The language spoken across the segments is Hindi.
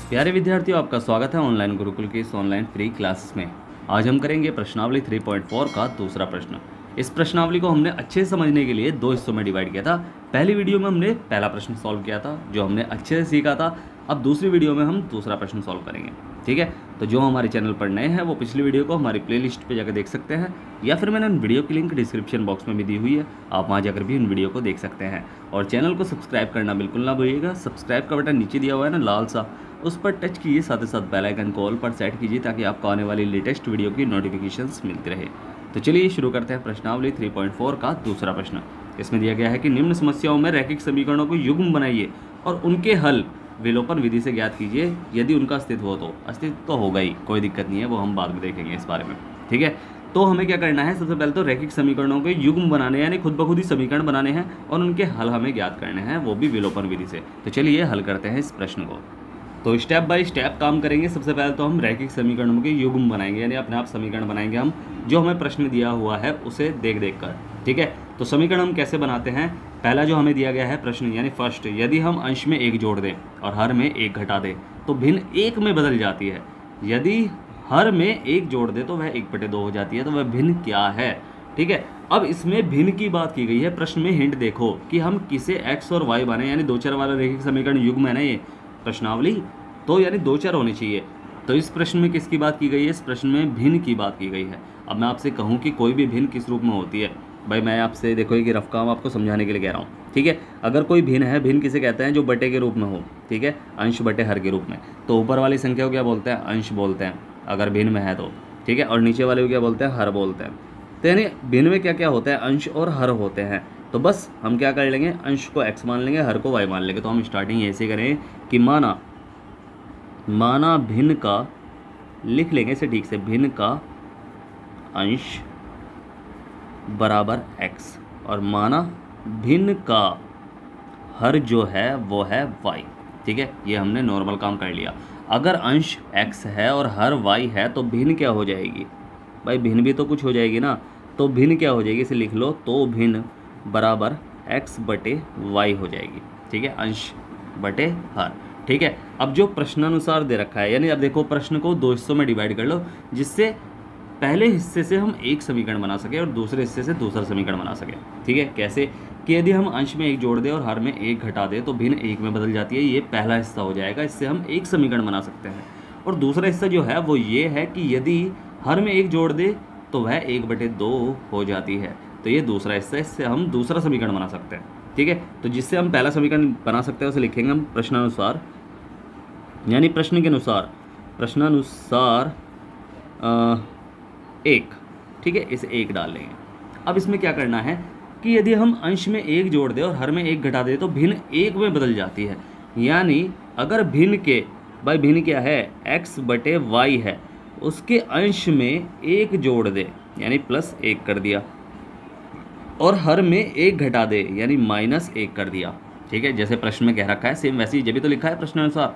प्यारे विद्यार्थियों, आपका स्वागत है ऑनलाइन गुरुकुल की इस ऑनलाइन फ्री क्लासेस में। आज हम करेंगे प्रश्नावली 3.4 का दूसरा प्रश्न। इस प्रश्नावली को हमने अच्छे से समझने के लिए दो हिस्सों में डिवाइड किया था। पहली वीडियो में हमने पहला प्रश्न सॉल्व किया था जो हमने अच्छे से सीखा था। अब दूसरी वीडियो में हम दूसरा प्रश्न सॉल्व करेंगे, ठीक है। तो जो हमारे चैनल पर नए हैं वो पिछली वीडियो को हमारी प्लेलिस्ट पे जाकर देख सकते हैं, या फिर मैंने उन वीडियो की लिंक डिस्क्रिप्शन बॉक्स में भी दी हुई है, आप वहाँ जाकर भी उन वीडियो को देख सकते हैं। और चैनल को सब्सक्राइब करना बिल्कुल ना भूलिएगा। सब्सक्राइब का बटन नीचे दिया हुआ है ना लाल सा, उस पर टच कीजिए, साथ ही साथ बेल आइकन को ऑल पर सेट कीजिए ताकि आपको आने वाली लेटेस्ट वीडियो की नोटिफिकेशंस मिलती रहे। तो चलिए शुरू करते हैं प्रश्नावली 3.4 का दूसरा प्रश्न। इसमें दिया गया है कि निम्न समस्याओं में रैखिक समीकरणों को युग्म बनाइए और उनके हल विलोपन विधि से ज्ञात कीजिए। यदि उनका अस्तित्व हो तो अस्तित्व तो होगा ही, कोई दिक्कत नहीं है, वो हम बाद में देखेंगे इस बारे में, ठीक है। तो हमें क्या करना है, सबसे पहले तो रैखिक समीकरणों के युग्म बनाने यानी खुद ब खुद ही समीकरण बनाने हैं और उनके हल हमें ज्ञात करने हैं, वो भी विलोपन विधि से। तो चलिए हल करते हैं इस प्रश्न को। तो स्टेप बाय स्टेप काम करेंगे। सबसे पहले तो हम रैखिक समीकरणों के युग्म बनाएंगे यानी अपने आप समीकरण बनाएंगे हम, जो हमें प्रश्न दिया हुआ है उसे देख देख कर, ठीक है। तो समीकरण हम कैसे बनाते हैं, पहला जो हमें दिया गया है प्रश्न यानी फर्स्ट, यदि हम अंश में एक जोड़ दें और हर में एक घटा दें तो भिन्न एक में बदल जाती है। यदि हर में एक जोड़ दे तो वह 1/2 हो जाती है। तो वह भिन्न क्या है, ठीक है। अब इसमें भिन्न की बात की गई है। प्रश्न में हिंट देखो कि हम किसे x और y बने, यानी दो चर वाला रैखिक समीकरण युग्म है ना ये प्रश्नावली, तो यानी दो चर होने चाहिए। तो इस प्रश्न में किसकी बात की गई है, इस प्रश्न में भिन्न की बात की गई है। अब मैं आपसे कहूँ कि कोई भी भिन्न किस रूप में होती है, भाई मैं आपसे देखो ये रफ काम आपको समझाने के लिए कह रहा हूँ, ठीक है। अगर कोई भिन्न है, भिन्न किसे कहते हैं, जो बटे के रूप में हो, ठीक है, अंश बटे हर के रूप में। तो ऊपर वाली संख्या को क्या बोलते हैं, अंश बोलते हैं अगर भिन्न में है तो, ठीक है। और नीचे वाले को क्या बोलते हैं, हर बोलते हैं। तो यानी भिन्न में क्या क्या होता है, अंश और हर होते हैं। तो बस हम क्या कर लेंगे, अंश को x मान लेंगे, हर को y मान लेंगे। तो हम स्टार्टिंग ऐसे करें कि माना भिन्न का, लिख लेंगे इसे ठीक से, भिन्न का अंश बराबर x और माना भिन्न का हर जो है वो है y, ठीक है। ये हमने नॉर्मल काम कर लिया। अगर अंश x है और हर y है तो भिन्न क्या हो जाएगी, भाई भिन्न भी तो कुछ हो जाएगी ना। तो भिन्न क्या हो जाएगी, इसे लिख लो, तो भिन्न बराबर x बटे y हो जाएगी, ठीक है, अंश बटे हर, ठीक है। अब जो प्रश्नानुसार दे रखा है, यानी अब देखो प्रश्न को दो हिस्सों में डिवाइड कर लो, जिससे पहले हिस्से से हम एक समीकरण बना सके और दूसरे हिस्से से दूसरा समीकरण बना सके, ठीक है। कैसे कि यदि हम अंश में एक जोड़ दें और हर में एक घटा दें तो भिन्न एक में बदल जाती है। ये पहला हिस्सा हो जाएगा, इससे हम एक समीकरण बना सकते हैं। और दूसरा हिस्सा जो है वो ये है कि यदि हर में एक जोड़ दे तो वह 1/2 हो जाती है। तो ये दूसरा हिस्सा, इससे हम दूसरा समीकरण बना सकते हैं, ठीक है। तो जिससे हम पहला समीकरण बना सकते हैं उसे लिखेंगे हम प्रश्नानुसार, यानी प्रश्न के अनुसार, प्रश्नानुसार एक, ठीक है, इसे एक डाल लेंगे। अब इसमें क्या करना है कि यदि हम अंश में एक जोड़ दें और हर में एक घटा दें तो भिन्न एक में बदल जाती है। यानी अगर भिन्न के, भाई भिन्न क्या है, x बटे y है, उसके अंश में एक जोड़ दे यानी +1 कर दिया और हर में एक घटा दे यानी -1 कर दिया, ठीक है। जैसे प्रश्न में कह रखा है सेम वैसे ही जब भी तो लिखा है प्रश्नानुसार।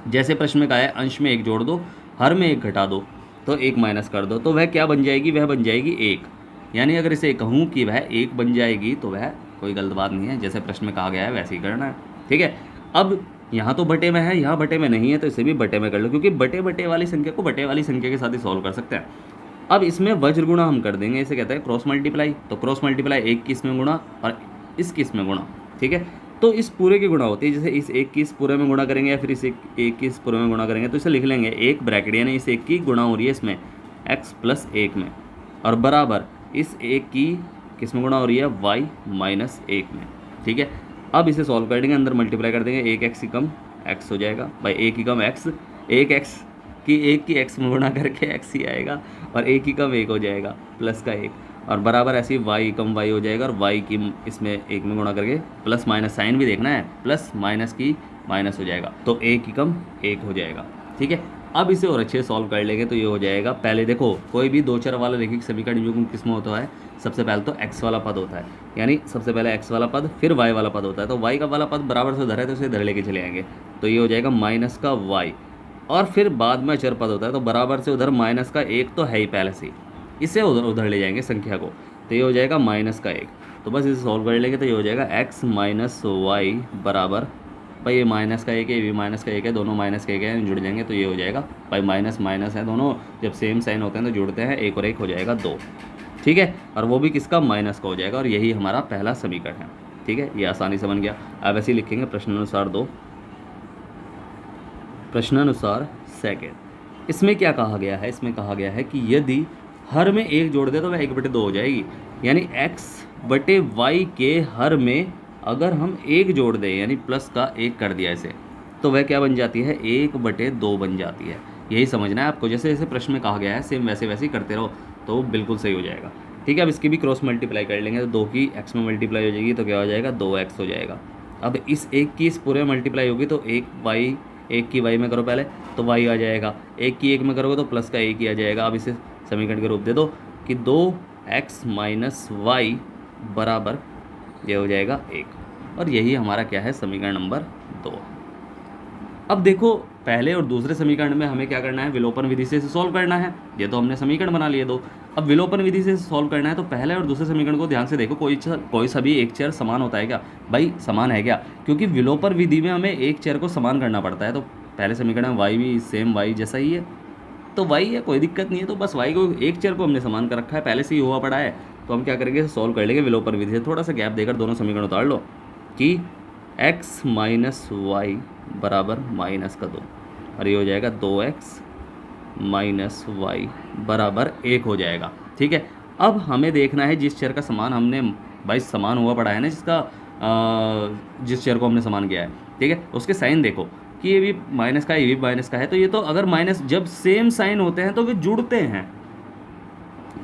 जैसे प्रश्न में कहा है अंश में एक जोड़ दो, हर में एक घटा दो, तो एक माइनस कर दो, तो वह क्या बन जाएगी, वह बन जाएगी 1। यानी अगर इसे कहूँ कि वह 1 बन जाएगी तो वह कोई गलत बात नहीं है, जैसे प्रश्न में कहा गया है वैसे ही करना है, ठीक है। अब यहाँ तो बटे में है, यहाँ बटे में नहीं है, तो इसे भी बटे में कर लो, क्योंकि बटे वाली संख्या को बटे वाली संख्या के साथ ही सॉल्व कर सकते हैं। अब इसमें वज्र गुणा हम कर देंगे, इसे कहते हैं क्रॉस मल्टीप्लाई। तो क्रॉस मल्टीप्लाई एक की इसमें गुणा और इस की इसमें गुणा, ठीक है। तो इस पूरे की गुणा होती है, जैसे इस एक की इस पूरे में गुणा करेंगे या फिर इस एक की इस पूरे में गुणा करेंगे, तो इसे लिख लेंगे एक ब्रैकेट, यानी इस एक की गुणा हो रही है इसमें x + 1 में, और बराबर इस एक की किस में गुणा हो रही है, y - 1 में, ठीक है। अब इसे सॉल्व कर देंगे, अंदर मल्टीप्लाई कर देंगे, एक x की कम x हो जाएगा, भाई एक की कम x, एक की x में गुणा करके x ही आएगा, और एक की कम 1 हो जाएगा, प्लस का 1, और बराबर ऐसे ही y कम y हो जाएगा, और y की इसमें 1 में गुणा करके प्लस माइनस साइन भी देखना है, प्लस माइनस की माइनस हो जाएगा, तो 1 की कम 1 हो जाएगा, ठीक है। अब इसे और अच्छे से सॉल्व कर लेंगे तो ये हो जाएगा, पहले देखो कोई भी दो चर वाला रैखिक समीकरण युग्म किस में होता है, सबसे पहले तो x वाला पद होता है, यानी सबसे पहले x वाला पद फिर y वाला पद होता है। तो y का वाला पद बराबर से उधर है तो उसे इधर लेके चले आएंगे, तो ये हो जाएगा माइनस का y, और फिर बाद में चर पद होता है तो बराबर से उधर माइनस का 1 तो है ही पहले से, इसे उधर ले जाएंगे संख्या को, तो ये हो जाएगा -1। तो बस इसे सॉल्व कर लेंगे तो ये हो जाएगा x - y बराबर भाई ये माइनस का एक है, ये भी माइनस का एक है, दोनों माइनस का एक है, जुड़ जाएंगे तो ये हो जाएगा भाई माइनस माइनस है दोनों, जब सेम साइन होते हैं तो जुड़ते हैं, एक और एक हो जाएगा 2। ठीक है, और वो भी किसका, माइनस का हो जाएगा, और यही हमारा पहला समीकरण है। ठीक है, ये आसानी से बन गया। अब ऐसे ही लिखेंगे प्रश्नानुसार 2, प्रश्नानुसार सेकेंड। इसमें क्या कहा गया है, इसमें कहा गया है कि यदि हर में एक जोड़ दे तो वह 1/2 हो जाएगी, यानी x/y के हर में अगर हम एक जोड़ दें यानी प्लस का 1 कर दिया इसे, तो वह क्या बन जाती है, 1/2 बन जाती है। यही समझना है आपको, जैसे जैसे प्रश्न में कहा गया है सेम वैसे वैसे ही करते रहो तो बिल्कुल सही हो जाएगा। ठीक है, अब इसकी भी क्रॉस मल्टीप्लाई कर लेंगे तो 2 की x में मल्टीप्लाई हो जाएगी तो क्या हो जाएगा, 2x हो जाएगा। अब इस 1 की इस पूरे में मल्टीप्लाई होगी तो 1 की y में करो पहले तो y आ जाएगा, 1 की 1 में करोगे तो प्लस का 1 ही आ जाएगा। अब इसे समीकरण के रूप दे दो कि 2x - y बराबर ये हो जाएगा 1, और यही हमारा क्या है, समीकरण नंबर 2। अब देखो पहले और दूसरे समीकरण में हमें क्या करना है, विलोपन विधि से सॉल्व करना है। ये तो हमने समीकरण बना लिए 2, अब विलोपन विधि से सॉल्व करना है तो पहले और दूसरे समीकरण को ध्यान से देखो, कोई सा भी एक चर समान होता है क्या, भाई समान है क्या, क्योंकि विलोपन विधि में हमें एक चर को समान करना पड़ता है। तो पहले समीकरण में y भी सेम y जैसा ही है, तो y है, कोई दिक्कत नहीं है, तो बस y को एक चर को हमने समान कर रखा है, पहले से ही हुआ पड़ा है। तो हम क्या करेंगे, सॉल्व कर लेंगे विलोपन विधि से। थोड़ा सा गैप देकर दोनों समीकरण उतार लो कि x - y बराबर -2, और ये हो जाएगा 2x - y बराबर 1 हो जाएगा। ठीक है, अब हमें देखना है जिस चर का समान हमने भाई समान हुआ पड़ा है ना, जिस चर को हमने समान किया है, ठीक है, उसके साइन देखो कि ये भी माइनस का है, ये भी माइनस का है, तो ये तो अगर माइनस जब सेम साइन होते हैं तो वे जुड़ते हैं।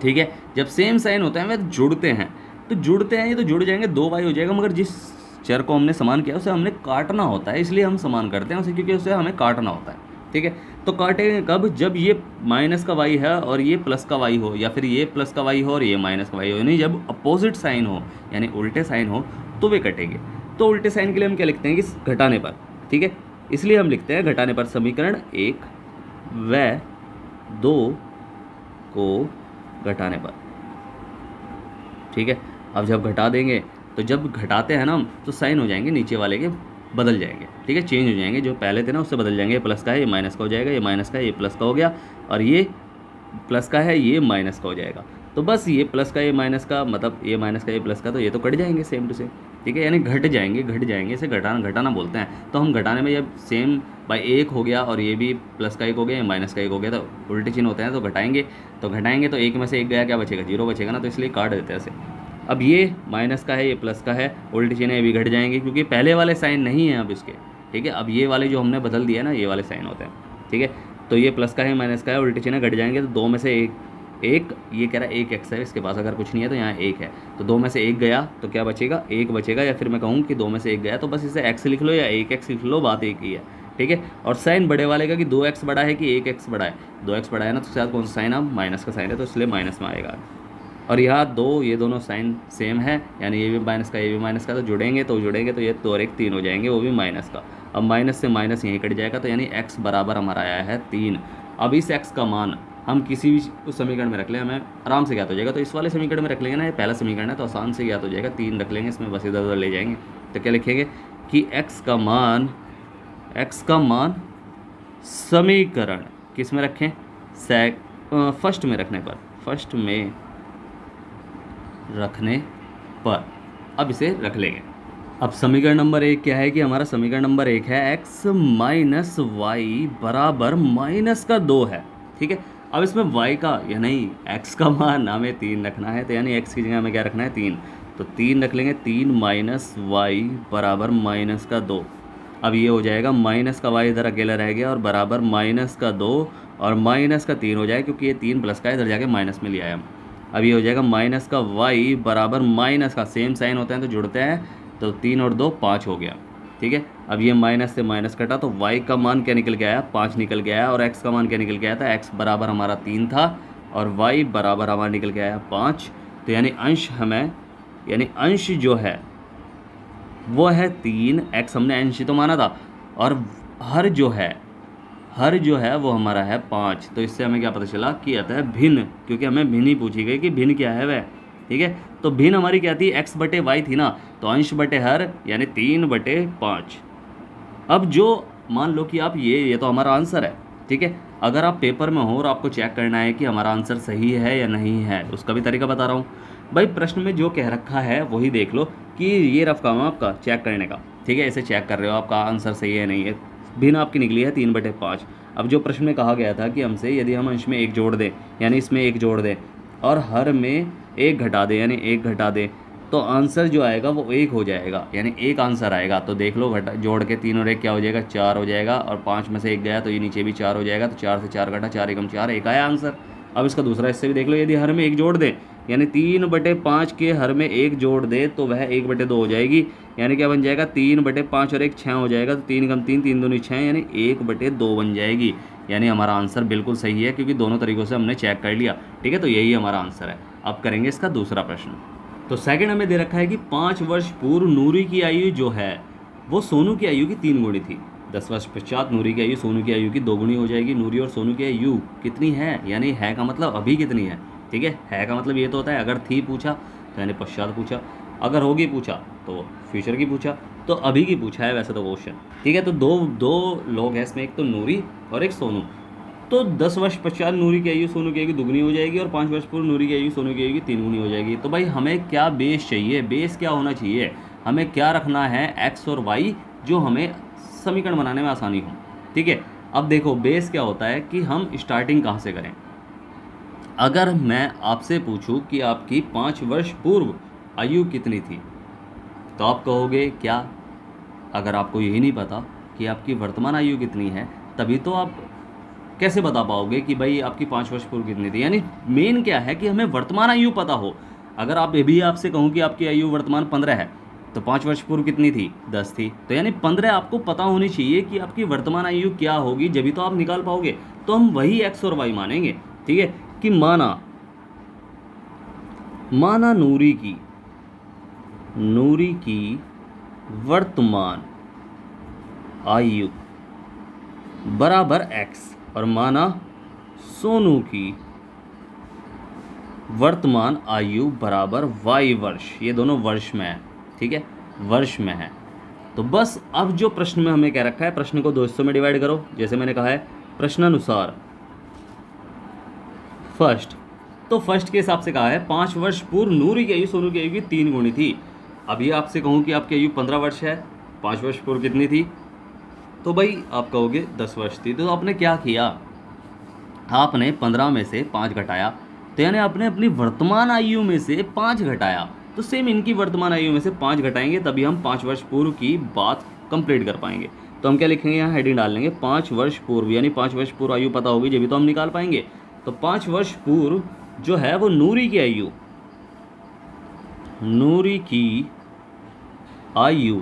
ठीक है, जब सेम साइन होते हैं वे जुड़ते हैं, तो जुड़ते हैं ये तो जुड़ जाएंगे, 2y हो जाएगा। मगर जिस चर को हमने समान किया उसे हमने काटना होता है, इसलिए हम समान करते हैं उसे, क्योंकि उसे हमें काटना होता है। ठीक है, तो काटेंगे कब, जब ये माइनस का y है और ये प्लस का y हो, या फिर ये प्लस का y हो और ये माइनस का y हो, यानी जब अपोजिट साइन हो यानी उल्टे साइन हो तो वे कटेंगे। तो उल्टे साइन के लिए हम क्या लिखते हैं कि घटाने पर। ठीक है, इसलिए हम लिखते हैं घटाने पर समीकरण 1 व 2 को घटाने पर। ठीक है, अब जब घटा देंगे तो जब घटाते हैं ना हम तो साइन हो जाएंगे नीचे वाले के बदल जाएंगे। ठीक है, चेंज हो जाएंगे, जो पहले थे ना उससे बदल जाएंगे। ये प्लस का है, ये माइनस का हो जाएगा, ये माइनस का है, ये प्लस का हो गया, और ये प्लस का है, ये माइनस का हो जाएगा। तो बस ये प्लस का ये माइनस का, मतलब ये माइनस का ये प्लस का, तो ये तो कट जाएंगे सेम टू सेम। ठीक है, यानी घट जाएंगे, इसे घटाना बोलते हैं। तो हम घटाने में जब सेम बाई 1 हो गया और ये भी प्लस का 1 हो गया, ये माइनस का 1 हो गया, तो उल्टे चिन्ह होते हैं, तो घटाएंगे तो 1 में से 1 गया, क्या बचेगा, 0 बचेगा ना, तो इसलिए काट देते हैं इसे। अब ये माइनस का है, ये प्लस का है, उल्टे चिन्ह ये भी घट जाएंगे क्योंकि पहले वाले साइन नहीं है अब इसके। ठीक है, अब ये वाले जो हमने बदल दिया ना, ये वाले साइन होते हैं। ठीक है, तो ये प्लस का है, माइनस का है, उल्टे चिन्ह घट जाएंगे, तो 2 में से 1 ये कह रहा है 1x है, इसके पास अगर कुछ नहीं है तो यहाँ 1 है, तो 2 में से 1 गया तो क्या बचेगा, 1 बचेगा। या फिर मैं कहूँ कि 2 में से 1 गया तो बस इसे x लिख लो या 1x लिख लो, बात एक ही है। ठीक है, और साइन बड़े वाले का कि 2x बड़ा है कि 1x बड़ा है, 2x बड़ा है ना, तो साथ कौन सा साइन, अब माइनस का साइन है तो इसलिए माइनस में आएगा। और यहाँ 2 ये दोनों साइन सेम है, यानी ये भी माइनस का ये भी माइनस का, तो जुड़ेंगे तो ये 2 और 1 3 हो जाएंगे, वो भी माइनस का। अब माइनस से माइनस यहीं कट जाएगा, तो यानी x बराबर हमारा आया है 3। अब इस x का मान हम किसी भी उस समीकरण में रख लें, हमें आराम से ज्ञात हो जाएगा। तो इस वाले समीकरण में रख लेंगे ना, ये पहला समीकरण है तो आसान से ज्ञात हो जाएगा, 3 रख लेंगे, इसमें बस इधर उधर ले जाएंगे। तो क्या लिखेंगे कि x का मान समीकरण किस में रखें, फर्स्ट में रखने पर अब इसे रख लेंगे। अब समीकरण नंबर 1 क्या है कि हमारा समीकरण नंबर 1 है x - y बराबर -2 है। ठीक है, अब इसमें y का या नहीं x का मान हमें 3 रखना है, तो यानी x की जगह हमें क्या रखना है 3, तो 3 रख लेंगे। 3 - y बराबर -2। अब ये हो जाएगा माइनस का y इधर अकेला रह गया और बराबर -2 और -3 हो जाएगा, क्योंकि ये 3 प्लस का इधर जाके माइनस में लिया है हम। अब ये हो जाएगा -y बराबर माइनस का, सेम साइन होते हैं तो जुड़ते हैं, तो 3 और 2 5 हो गया। ठीक है, अब ये माइनस से माइनस कटा तो y का मान क्या निकल के आया, 5 निकल के आया, और x का मान क्या निकल के आया था, x बराबर हमारा 3 था और y बराबर हमारा निकल के आया 5। तो यानी अंश जो है वो है 3, x हमने अंश तो माना था, और हर जो है वो हमारा है 5। तो इससे हमें क्या पता चला कि आता है भिन्न, क्योंकि हमें भिन्न ही पूछी गई कि भिन्न क्या है वह। ठीक है, तो भिन्न हमारी क्या थी, x/y थी ना, तो अंश बटे हर यानी 3/5। अब जो मान लो कि आप ये तो हमारा आंसर है, ठीक है। अगर आप पेपर में हो और आपको चेक करना है कि हमारा आंसर सही है या नहीं है, उसका भी तरीका बता रहा हूँ। भाई प्रश्न में जो कह रखा है वही देख लो कि ये रफ काम है आपका चेक करने का, ठीक है। ऐसे चेक कर रहे हो आपका आंसर सही है नहीं है। भिन्न आपकी निकली है 3/5। अब जो प्रश्न में कहा गया था कि हमसे यदि हम अंश में 1 जोड़ दें, यानी इसमें 1 जोड़ दें और हर में 1 घटा दें, यानी 1 घटा दें, तो आंसर जो आएगा वो 1 हो जाएगा, यानी 1 आंसर आएगा। तो देख लो घटा जोड़ के 3 और 1 क्या हो जाएगा, 4 हो जाएगा। और 5 में से 1 गया तो ये नीचे भी 4 हो जाएगा। तो 4 से 4 घटा, 4 एकम 4, 1 आया आंसर। अब इसका दूसरा हिस्से भी देख लो, यदि हर में 1 जोड़ दें, यानी 3/5 के हर में 1 जोड़ दे तो वह 1/2 हो जाएगी। यानी क्या बन जाएगा, 3/5 और 1 6 हो जाएगा। तो 3 कम 3, 3 दूनी 6, यानी 1/2 बन जाएगी। यानी हमारा आंसर बिल्कुल सही है, क्योंकि दोनों तरीक़ों से हमने चेक कर लिया, ठीक है। तो यही हमारा आंसर है। अब करेंगे इसका दूसरा प्रश्न। तो सेकंड हमें दे रखा है कि 5 वर्ष पूर्व नूरी की आयु जो है वो सोनू की आयु की 3 गुणी थी। 10 वर्ष पश्चात नूरी की आयु सोनू की आयु की 2 गुणी हो जाएगी। नूरी और सोनू की आयु कितनी है, यानी है का मतलब अभी कितनी है, ठीक है का मतलब ये तो होता है अगर थी पूछा तो यानी पश्चात पूछा, अगर होगी पूछा तो फ्यूचर की पूछा, तो अभी की पूछा है वैसे तो क्वेश्चन, ठीक है। तो दो लोग हैं इसमें, एक तो नूरी और एक सोनू। तो 10 वर्ष पश्चात नूरी की आयु सोनू की आयु दुगनी हो जाएगी और 5 वर्ष पूर्व नूरी की आयु सोनू की आयु की 3 गुनी हो जाएगी। तो भाई हमें क्या बेस चाहिए, बेस क्या होना चाहिए, हमें क्या रखना है, एक्स और वाई, जो हमें समीकरण बनाने में आसानी हो, ठीक है। अब देखो बेस क्या होता है कि हम स्टार्टिंग कहाँ से करें। अगर मैं आपसे पूछूं कि आपकी 5 वर्ष पूर्व आयु कितनी थी, तो आप कहोगे क्या। अगर आपको यही नहीं पता कि आपकी वर्तमान आयु कितनी है, तभी तो आप कैसे बता पाओगे कि भाई आपकी 5 वर्ष पूर्व कितनी थी। यानी मेन क्या है कि हमें वर्तमान आयु पता हो। अगर आप ये भी आपसे कहूँ कि आपकी आयु वर्तमान 15 है, तो 5 वर्ष पूर्व कितनी थी, 10 थी। तो यानी 15 आपको पता होनी चाहिए कि आपकी वर्तमान आयु क्या होगी, जब भी तो आप निकाल पाओगे। तो हम वही एक्स और वाई मानेंगे, ठीक है। कि माना नूरी की वर्तमान आयु बराबर एक्स, और माना सोनू की वर्तमान आयु बराबर वाई वर्ष। ये दोनों वर्ष में है, ठीक है, वर्ष में है। तो बस अब जो प्रश्न में हमें कह रखा है, प्रश्न को 2 हिस्सों में डिवाइड करो, जैसे मैंने कहा है प्रश्नानुसार। फर्स्ट, तो फर्स्ट के हिसाब से कहा है 5 वर्ष पूर्व नूरी की आयु सोनू की आयु की 3 गुणी थी। अब ये आपसे कहूँ कि आपकी आयु 15 वर्ष है, 5 वर्ष पूर्व कितनी थी, तो भाई आप कहोगे 10 वर्ष थी। तो आपने क्या किया, आपने 15 में से 5 घटाया, तो यानी आपने अपनी वर्तमान आयु में से 5 घटाया। तो सेम इनकी वर्तमान आयु में से 5 घटाएंगे, तभी हम 5 वर्ष पूर्व की बात कंप्लीट कर पाएंगे। तो हम क्या लिखेंगे, यहाँ हेडिंग डाल लेंगे 5 वर्ष पूर्व, यानी 5 वर्ष पूर्व आयु पता होगी जब भी तो हम निकाल पाएंगे। तो 5 वर्ष पूर्व जो है वो नूरी की आयु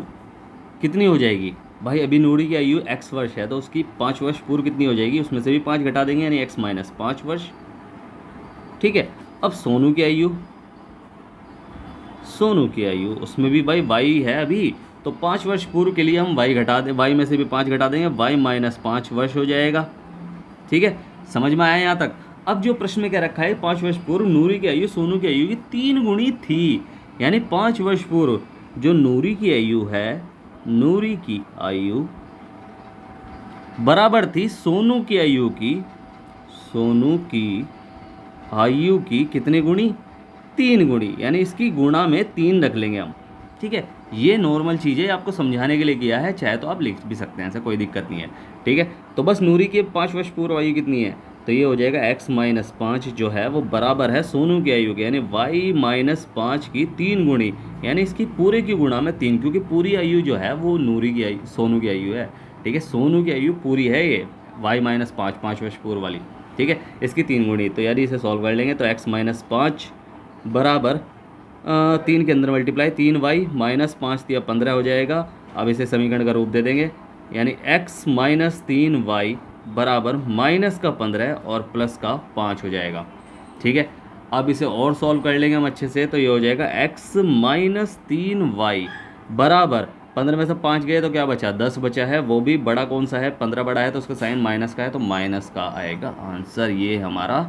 कितनी हो जाएगी। भाई अभी नूरी की आयु x वर्ष है, तो उसकी 5 वर्ष पूर्व कितनी हो जाएगी, उसमें से भी 5 घटा देंगे, यानी x माइनस 5 वर्ष, ठीक है। अब सोनू की आयु उसमें भी भाई y है अभी, तो 5 वर्ष पूर्व के लिए हम y घटा दें, y में से भी 5 घटा देंगे, y माइनस 5 वर्ष हो जाएगा, ठीक है। समझ में आया यहाँ तक। अब जो प्रश्न में क्या रखा है, 5 वर्ष पूर्व नूरी की आयु सोनू की आयु की 3 गुणी थी, यानी 5 वर्ष पूर्व जो नूरी की आयु है, नूरी की आयु बराबर थी सोनू की आयु की कितने गुणी, 3 गुणी, यानी इसकी गुणा में 3 रख लेंगे हम, ठीक है। ये नॉर्मल चीज़ें आपको समझाने के लिए किया है, चाहे तो आप लिख भी सकते हैं, ऐसा कोई दिक्कत नहीं है, ठीक है। तो बस नूरी की 5 वर्ष पूर्व आयु कितनी है, तो ये हो जाएगा x माइनस 5 जो है वो बराबर है सोनू की आयु के, यानी y माइनस 5 की 3 गुणी, यानी इसकी पूरे की गुणा में 3, क्योंकि पूरी आयु जो है वो नूरी की आयु सोनू की आयु है, ठीक है। सोनू की आयु पूरी है ये y माइनस 5 वर्ष पूर्व वाली, ठीक है, इसकी 3 गुणी। तो यानी इसे सॉल्व कर लेंगे तो x माइनस 5 बराबर 3 के अंदर मल्टीप्लाई 3y माइनस 5 दिया 15 हो जाएगा। अब इसे समीकरण का रूप दे देंगे, यानी x माइनस 3y बराबर माइनस का 15 और प्लस का 5 हो जाएगा, ठीक है। अब इसे और सॉल्व कर लेंगे हम अच्छे से, तो ये हो जाएगा x माइनस 3y बराबर 15 में से 5 गए तो क्या बचा, 10 बचा है, वो भी बड़ा कौन सा है, 15 बड़ा है तो उसका साइन माइनस का है, तो माइनस का आएगा आंसर। ये हमारा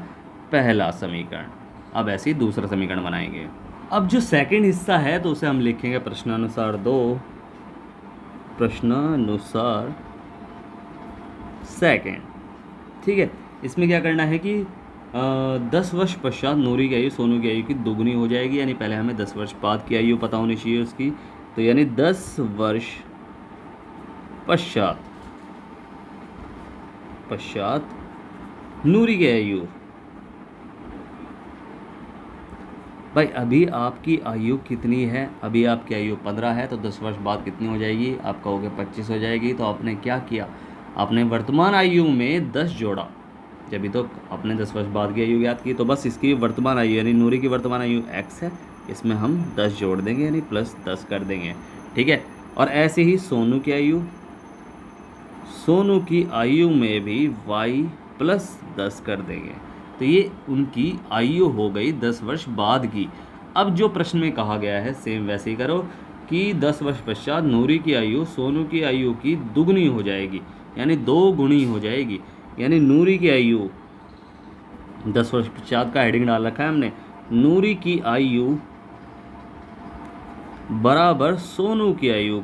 पहला समीकरण। अब ऐसे ही दूसरा समीकरण बनाएंगे। अब जो सेकंड हिस्सा है तो उसे हम लिखेंगे प्रश्नानुसार 2, प्रश्नानुसार सेकंड। ठीक है, इसमें क्या करना है कि 10 वर्ष पश्चात नूरी की आयु सोनू की आयु की दुगनी हो जाएगी, यानी पहले हमें 10 वर्ष बाद की आयु पता होनी चाहिए उसकी, तो यानी 10 वर्ष पश्चात नूरी की आयु। भाई अभी आपकी आयु कितनी है? अभी आपकी आयु 15 है, तो 10 वर्ष बाद कितनी हो जाएगी? आप कहोगे 25 हो जाएगी। तो आपने क्या किया, आपने वर्तमान आयु में 10 जोड़ा, जब तो आपने 10 वर्ष बाद की आयु याद की, तो बस इसकी वर्तमान आयु यानी नूरी की वर्तमान आयु x है, इसमें हम 10 जोड़ देंगे यानी प्लस 10 कर देंगे। ठीक है, और ऐसे ही सोनू की आयु में भी y प्लस 10 कर देंगे, तो ये उनकी आयु हो गई 10 वर्ष बाद की। अब जो प्रश्न में कहा गया है सेम वैसे ही करो कि 10 वर्ष पश्चात नूरी की आयु सोनू की आयु की दुगनी हो जाएगी, यानी 2 गुनी हो जाएगी, यानी नूरी की आयु 10 वर्ष पश्चात का हेडिंग डाल रखा है हमने, नूरी की आयु बराबर सोनू की आयु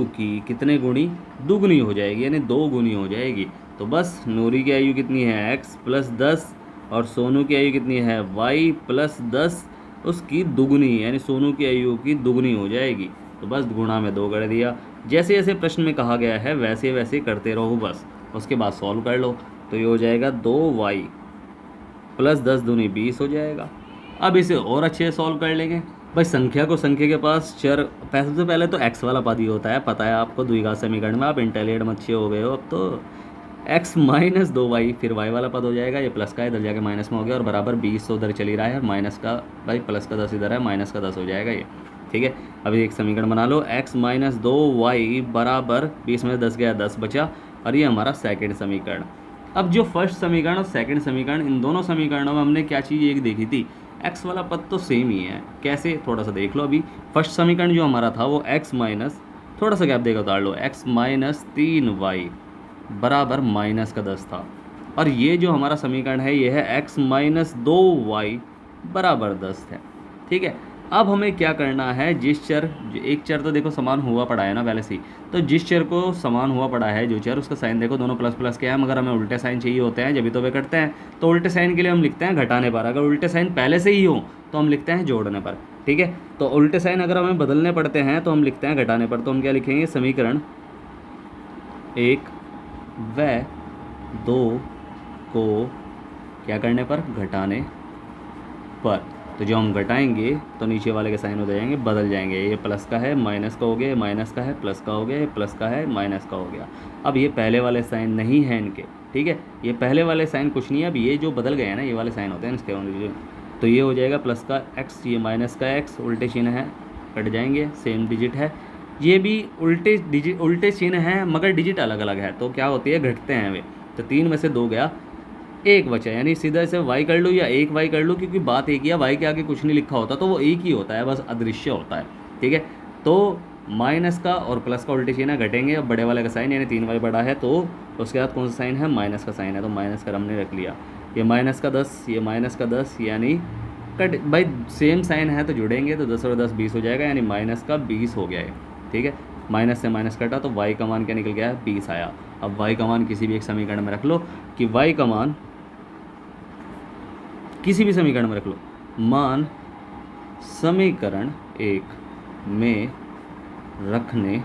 की कितने गुणी? दुगनी हो जाएगी, यानी 2 गुनी हो जाएगी। तो बस नूरी की आयु कितनी है? x प्लस 10, और सोनू की आयु कितनी है? y प्लस 10, उसकी दुगनी यानी सोनू की आयु की दुगनी हो जाएगी। तो बस गुणा में 2 कर दिया। जैसे जैसे प्रश्न में कहा गया है वैसे वैसे करते रहो बस, उसके बाद सॉल्व कर लो। तो ये हो जाएगा 2y प्लस 10 दूनी 20 हो जाएगा। अब इसे और अच्छे से सॉल्व कर लेंगे। भाई संख्या के पास चर सबसे पहले तो x वाला पद ही होता है, पता है आपको द्विघात समीकरण में, आप इंटेलिजेंट मच्छी हो गए हो अब तो। x माइनस 2y, फिर y वाला पद हो जाएगा, ये प्लस का इधर जाके माइनस में हो गया, और बराबर 20 तो उधर चली रहा है, माइनस का भाई प्लस का 10 इधर है, माइनस का 10 हो जाएगा ये। ठीक है, अभी एक समीकरण बना लो, x माइनस 2y बराबर 20 में 10 गया 10 बचा, और ये हमारा सेकेंड समीकरण। अब जो फर्स्ट समीकरण और सेकंड समीकरण, इन दोनों समीकरणों में हमने क्या चीज़ एक देखी थी, x वाला पद तो सेम ही है। कैसे, थोड़ा सा देख लो। अभी फर्स्ट समीकरण जो हमारा था वो x माइनस, थोड़ा सा गैप देकर उतार लो, x माइनस 3y बराबर माइनस का 10 था, और ये जो हमारा समीकरण है ये है x माइनस 2y बराबर 10 है। ठीक है, अब हमें क्या करना है, जिस चर, एक चर तो देखो समान हुआ पड़ा है ना पहले से ही, तो जिस चर को समान हुआ पड़ा है जो चर, उसका साइन देखो दोनों प्लस प्लस के हैं, मगर हमें उल्टे साइन चाहिए होते हैं जब भी तो वे करते हैं। तो उल्टे साइन के लिए हम लिखते हैं घटाने पर, अगर उल्टे साइन पहले से ही हो तो हम लिखते हैं जोड़ने पर। ठीक है, तो उल्टे साइन अगर हमें बदलने पड़ते हैं तो हम लिखते हैं घटाने पर। तो हम क्या लिखेंगे, समीकरण 1 व 2 को क्या करने पर, घटाने पर। तो जो हम घटाएंगे तो नीचे वाले के साइन हो जाएंगे, बदल जाएंगे, ये प्लस का है माइनस का हो गया, माइनस का है प्लस का हो गया, ये प्लस का है माइनस का हो गया। अब ये पहले वाले साइन नहीं है इनके, ठीक है, ये पहले वाले साइन कुछ नहीं है, अब ये जो बदल गए हैं ना ये वाले साइन होते हैं इसके, तो ये हो जाएगा प्लस का x, ये माइनस का x, उल्टे चिन्ह है कट जाएंगे, सेम डिजिट है, ये भी उल्टे चिन्ह है मगर डिजिट अलग अलग है, तो क्या होती है, घटते हैं वे। तो 3 में से 2 गया, 1 बचा, यानी सीधा से y कर लो या 1y कर लो, क्योंकि बात एक ही है, y के आगे कुछ नहीं लिखा होता तो वो एक ही होता है, बस अदृश्य होता है। ठीक है, तो माइनस का और प्लस का उल्टे चिन्ह घटेंगे, अब बड़े वाले का साइन यानी 3y बड़ा है, तो उसके बाद कौन सा साइन है, माइनस का साइन है, तो माइनस का हमने रख लिया, ये माइनस का 10, ये माइनस का 10, यानी कट भाई सेम साइन है तो जुड़ेंगे, तो 10 और 10 20 हो जाएगा, यानी माइनस का 20 हो गया है। ठीक है, माइनस से माइनस कटा तो y का मान क्या निकल गया है, 20 आया। अब y का मान किसी भी एक समीकरण में रख लो, कि y का मान किसी भी समीकरण में रख लो, मान समीकरण 1 में रखने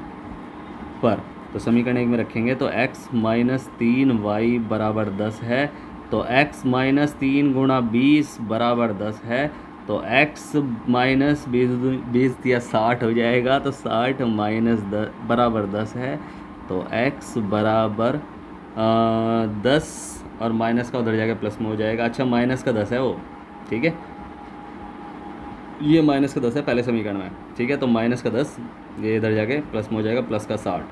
पर, तो समीकरण 1 में रखेंगे तो x माइनस 3y बराबर 10 है, तो x माइनस 3 गुणा 20 बराबर 10 है, तो x माइनस 20 या 60 हो जाएगा, तो 60 माइनस 10 बराबर 10 है, तो x बराबर 10 और माइनस का उधर जाके प्लस में हो जाएगा। अच्छा माइनस का 10 है वो, ठीक है, ये माइनस का 10 है पहले समीकरण में, ठीक है, तो माइनस का 10 ये इधर जाके प्लस में हो जाएगा, प्लस का 60,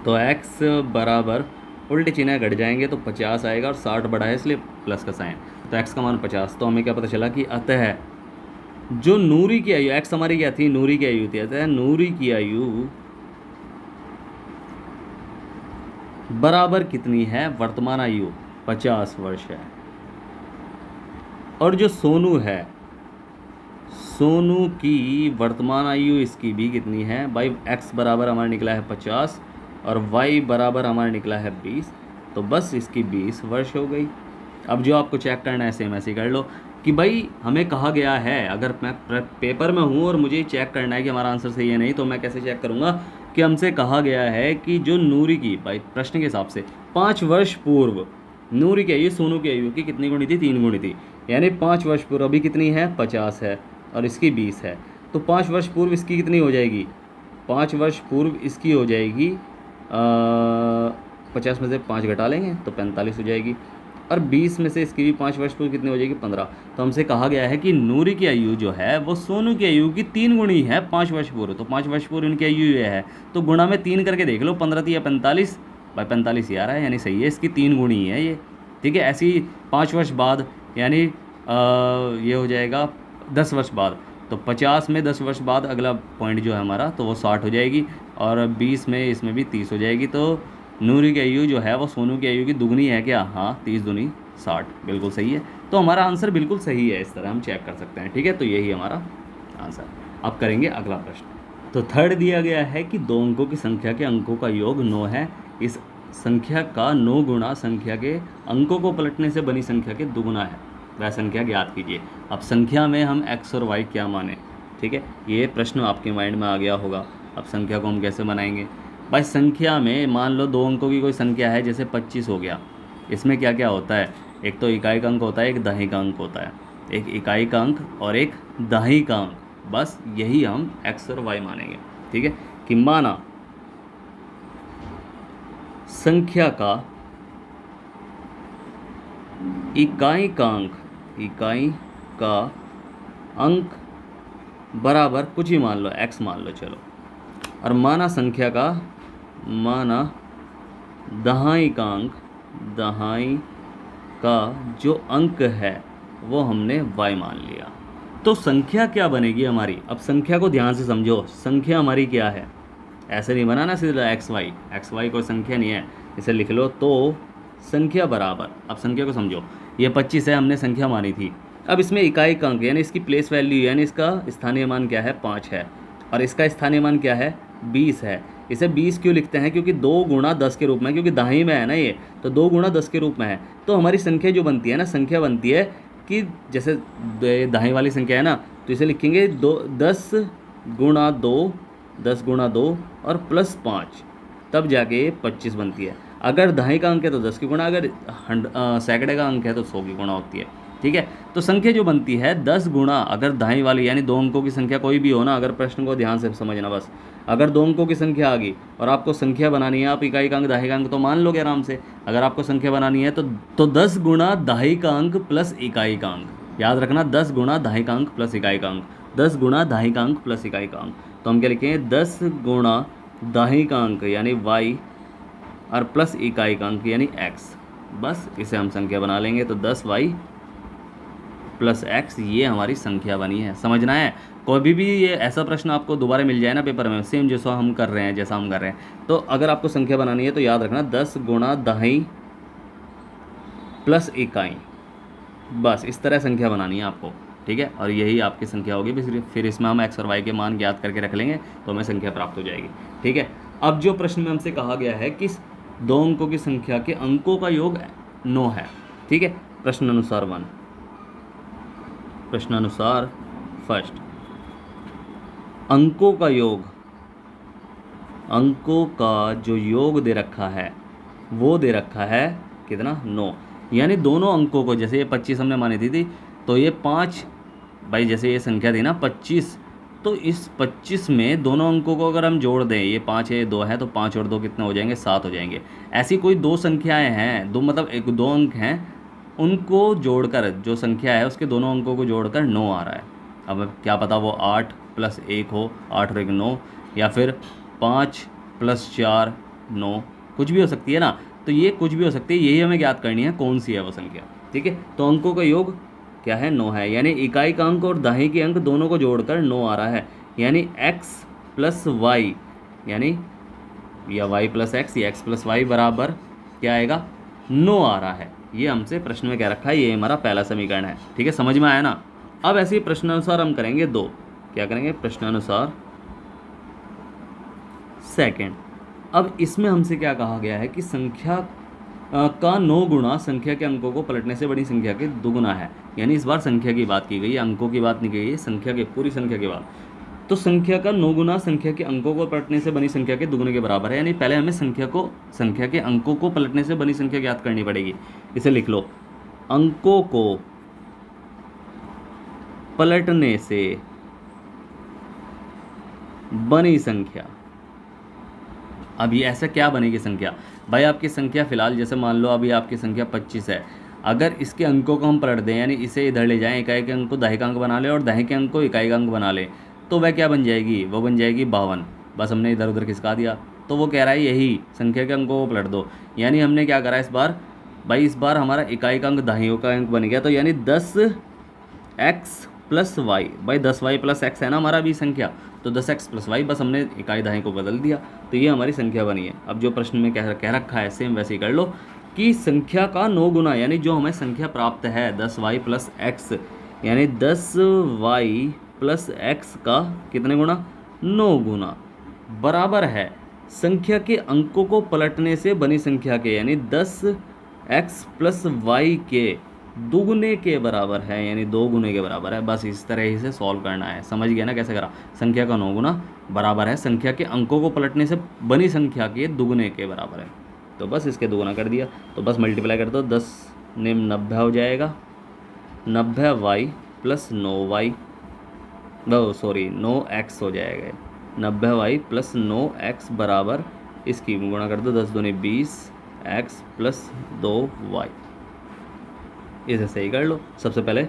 तो x बराबर उल्टे चिन्ह घट जाएंगे तो 50 आएगा, और 60 बड़ा है इसलिए प्लस का साइन, तो x का मान 50। तो हमें क्या पता चला कि अतः जो नूरी की आयु, x हमारी क्या थी, नूरी की आयु थी, अतः नूरी की आयु बराबर कितनी है, वर्तमान आयु 50 वर्ष है। और जो सोनू है, सोनू की वर्तमान आयु इसकी भी कितनी है भाई, x बराबर हमारा निकला है 50 और y बराबर हमारा निकला है 20, तो बस इसकी 20 वर्ष हो गई। अब जो आपको चेक करना है सेम ऐसे ही कर लो कि भाई हमें कहा गया है, अगर मैं पेपर में हूँ और मुझे चेक करना है कि हमारा आंसर सही है नहीं, तो मैं कैसे चेक करूँगा कि हमसे कहा गया है कि जो नूरी की, भाई प्रश्न के हिसाब से 5 वर्ष पूर्व नूरी की आयु सोनू की आयु की कितनी गुणी थी, 3 गुणी थी। यानी 5 वर्ष पूर्व अभी कितनी है, 50 है और इसकी 20 है, तो 5 वर्ष पूर्व इसकी कितनी हो जाएगी, 5 वर्ष पूर्व इसकी हो जाएगी 50 में से 5 घटा लेंगे तो 45 हो जाएगी, और 20 में से इसकी भी 5 वर्ष पूर्व कितनी हो जाएगी, 15। तो हमसे कहा गया है कि नूरी की आयु जो है वो सोनू की आयु की 3 गुणी है 5 वर्ष पूर्व, तो 5 वर्ष पूर्व इनकी आयु ये है, तो गुणा में 3 करके देख लो, 15 या 45, भाई 45 ही आ रहा है, यानी सही है, इसकी 3 गुणी है ये। ठीक है, ऐसी 5 वर्ष बाद यानी ये हो जाएगा 10 वर्ष बाद, तो 50 में 10 वर्ष बाद अगला पॉइंट जो है हमारा तो वो 60 हो जाएगी, और 20 में इसमें भी 30 हो जाएगी, तो नूरी की आयु जो है वो सोनू की आयु की दुगनी है क्या, हाँ 30 दूनी 60, बिल्कुल सही है। तो हमारा आंसर बिल्कुल सही है, इस तरह हम चेक कर सकते हैं। ठीक है, तो यही हमारा आंसर। अब करेंगे अगला प्रश्न। तो थर्ड दिया गया है कि 2 अंकों की संख्या के अंकों का योग 9 है, इस संख्या का 9 गुणा संख्या के अंकों को पलटने से बनी संख्या के दुगुना है, वह संख्या ज्ञात कीजिए। अब संख्या में हम x और y क्या माने, ठीक है, ये प्रश्न आपके माइंड में आ गया होगा। अब संख्या को हम कैसे बनाएंगे भाई, संख्या में मान लो 2 अंकों की कोई संख्या है, जैसे 25 हो गया, इसमें क्या क्या होता है, एक तो इकाई का अंक होता है, एक दहाई का अंक होता है, एक इकाई का अंक और एक दहाई का अंक, बस यही हम x और y मानेंगे। ठीक है, कि माना संख्या का इकाई का अंक बराबर कुछ ही मान लो, x मान लो चलो, और माना संख्या का दहाई का जो अंक है वो हमने y मान लिया, तो संख्या क्या बनेगी हमारी। अब संख्या को ध्यान से समझो, संख्या हमारी क्या है, ऐसे नहीं बनाना सीधा एक्स वाई कोई संख्या नहीं है, इसे लिख लो। तो संख्या बराबर, अब संख्या को समझो, ये 25 है, हमने संख्या मानी थी, अब इसमें इकाई का अंक यानी इसकी प्लेस वैल्यू यानी इसका स्थानीय मान क्या है, 5 है, और इसका स्थानीय मान क्या है, 20 है। इसे 20 क्यों लिखते हैं, क्योंकि 2 गुणा 10 के रूप में, क्योंकि दाहिने में है ना ये, तो 2 गुणा 10 के रूप में है। तो हमारी संख्या जो बनती है ना, संख्या बनती है कि जैसे दाहिने वाली संख्या है ना, तो इसे लिखेंगे 10 गुणा 2 और प्लस 5, तब जाके 25 बनती है। अगर दहाई का अंक है तो 10 की गुणा, अगर सैकड़े का अंक है तो 100 की गुणा होती है। ठीक है, तो संख्या जो बनती है 10 गुणा, अगर दहाई वाली यानी 2 अंकों की संख्या कोई भी हो ना, अगर प्रश्न को ध्यान से समझना बस, अगर 2 अंकों की संख्या आ गई और आपको संख्या बनानी है, आप इकाई का अंक दहाई का अंक तो मान लोगे आराम से। अगर आपको संख्या बनानी है तो 10 गुणा दहाई का अंक प्लस इकाई का अंक, याद रखना 10 गुणा दहाई का अंक प्लस इकाई का अंक, 10 गुणा दहाई का अंक प्लस इकाई का अंक। तो हम क्या लिखेंगे, 10 गुणा दहाई का अंक यानी y और प्लस इकाई का अंक यानी x, बस इसे हम संख्या बना लेंगे। तो 10y प्लस x, ये हमारी संख्या बनी है। समझना है, कोई भी ये ऐसा प्रश्न आपको दोबारा मिल जाए ना पेपर में, सेम जैसा हम कर रहे हैं, तो अगर आपको संख्या बनानी है तो याद रखना 10 गुणा दहाई प्लस इकाई, बस इस तरह संख्या बनानी है आपको। ठीक है, और यही आपकी संख्या होगी, फिर इसमें हम x और y के मान ज्ञात करके रख लेंगे तो हमें संख्या प्राप्त हो जाएगी। ठीक है, अब जो प्रश्न में हमसे कहा गया है कि 2 अंकों की संख्या के अंकों का योग 9 है। ठीक है, प्रश्नानुसार फर्स्ट, अंकों का जो योग दे रखा है वो दे रखा है कितना, 9, यानी दोनों अंकों को, जैसे ये 25 हमने मानी थी तो ये 5, भाई जैसे ये संख्या थी ना 25, तो इस 25 में दोनों अंकों को अगर हम जोड़ दें, ये 5 है ये 2 है, तो 5 और 2 कितने हो जाएंगे, 7 हो जाएंगे। ऐसी कोई 2 संख्याएं हैं, मतलब 2 अंक हैं, उनको जोड़कर जो संख्या है उसके दोनों अंकों को जोड़कर 9 आ रहा है। अब क्या पता वो 8 + 1 हो, 8 और 1 9, या फिर 5 + 4 9, कुछ भी हो सकती है ना, तो ये कुछ भी हो सकती है, यही हमें ज्ञात करनी है कौन सी है वो संख्या। ठीक है, तो अंकों का योग क्या है, 9 है, यानी इकाई का अंक और दहाई के अंक दोनों को जोड़कर 9 आ रहा है, यानी x + y यानी या y + x या x + y बराबर क्या आएगा, 9 आ रहा है। ये हमसे प्रश्न में क्या रखा है, ये हमारा पहला समीकरण है। ठीक है, समझ में आया ना। अब ऐसे ही प्रश्नानुसार हम करेंगे 2। क्या करेंगे? प्रश्नानुसार सेकंड। अब इसमें हमसे क्या कहा गया है कि संख्या का 9 गुना संख्या के अंकों को पलटने से बड़ी संख्या के दुगुना है। यानी इस बार संख्या की बात की गई है, अंकों की बात नहीं की गई है, संख्या के, पूरी संख्या की बात। तो संख्या का 9 गुना संख्या के अंकों को पलटने से बनी संख्या के दुगुने के बराबर है। यानी पहले हमें संख्या के अंकों को पलटने से बनी संख्या ज्ञात करनी पड़ेगी। इसे लिख लो, अंकों को पलटने से बनी संख्या। अब ये ऐसा क्या बनेगी संख्या? भाई आपकी संख्या फिलहाल जैसे मान लो अभी आपकी संख्या 25 है। अगर इसके अंकों को हम पलट दें, यानी इसे इधर ले जाएं, इकाई के अंक को दाहिने अंक बना लें और दाहिने के अंक को इकाई का अंक बना लें, तो वह क्या बन जाएगी? वो बन जाएगी 52। बस हमने इधर उधर खिसका दिया। तो वो कह रहा है यही संख्या के अंकों को पलट दो। यानी हमने क्या करा इस बार? भाई इस बार हमारा इकाई का अंक दाहिने का अंक बन गया, तो यानी 10x प्लस वाई। भाई 10y प्लस एक्स है ना हमारा अभी संख्या, तो 10x प्लस वाई, बस हमने इकाई दाहिने को बदल दिया, तो ये हमारी संख्या बनी है। अब जो प्रश्न में कह रखा है सेम वैसे ही कर लो कि संख्या का 9 गुना, यानी जो हमें संख्या प्राप्त है 10y प्लस एक्स, यानी 10y प्लस एक्स का कितने गुना? 9 गुना, बराबर है संख्या के अंकों को पलटने से बनी संख्या के, यानी 10x प्लस वाई के दुगुने के बराबर है, यानी 2 गुने के बराबर है। बस इस तरह से सॉल्व करना है। समझ गया ना कैसे करा? संख्या का 9 गुना बराबर है संख्या के अंकों को पलटने से बनी संख्या के दुगुने के बराबर है। तो बस इसके दुगुना कर दिया, तो बस मल्टीप्लाई कर दो, 10 निम 90 हो जाएगा। 90y प्लस 9y, 9x हो जाएगा। 90y प्लस 9x बराबर, इसकी गुणा कर दो, 10 दूनी 20x प्लस 2y। इसे सही कर लो। सबसे पहले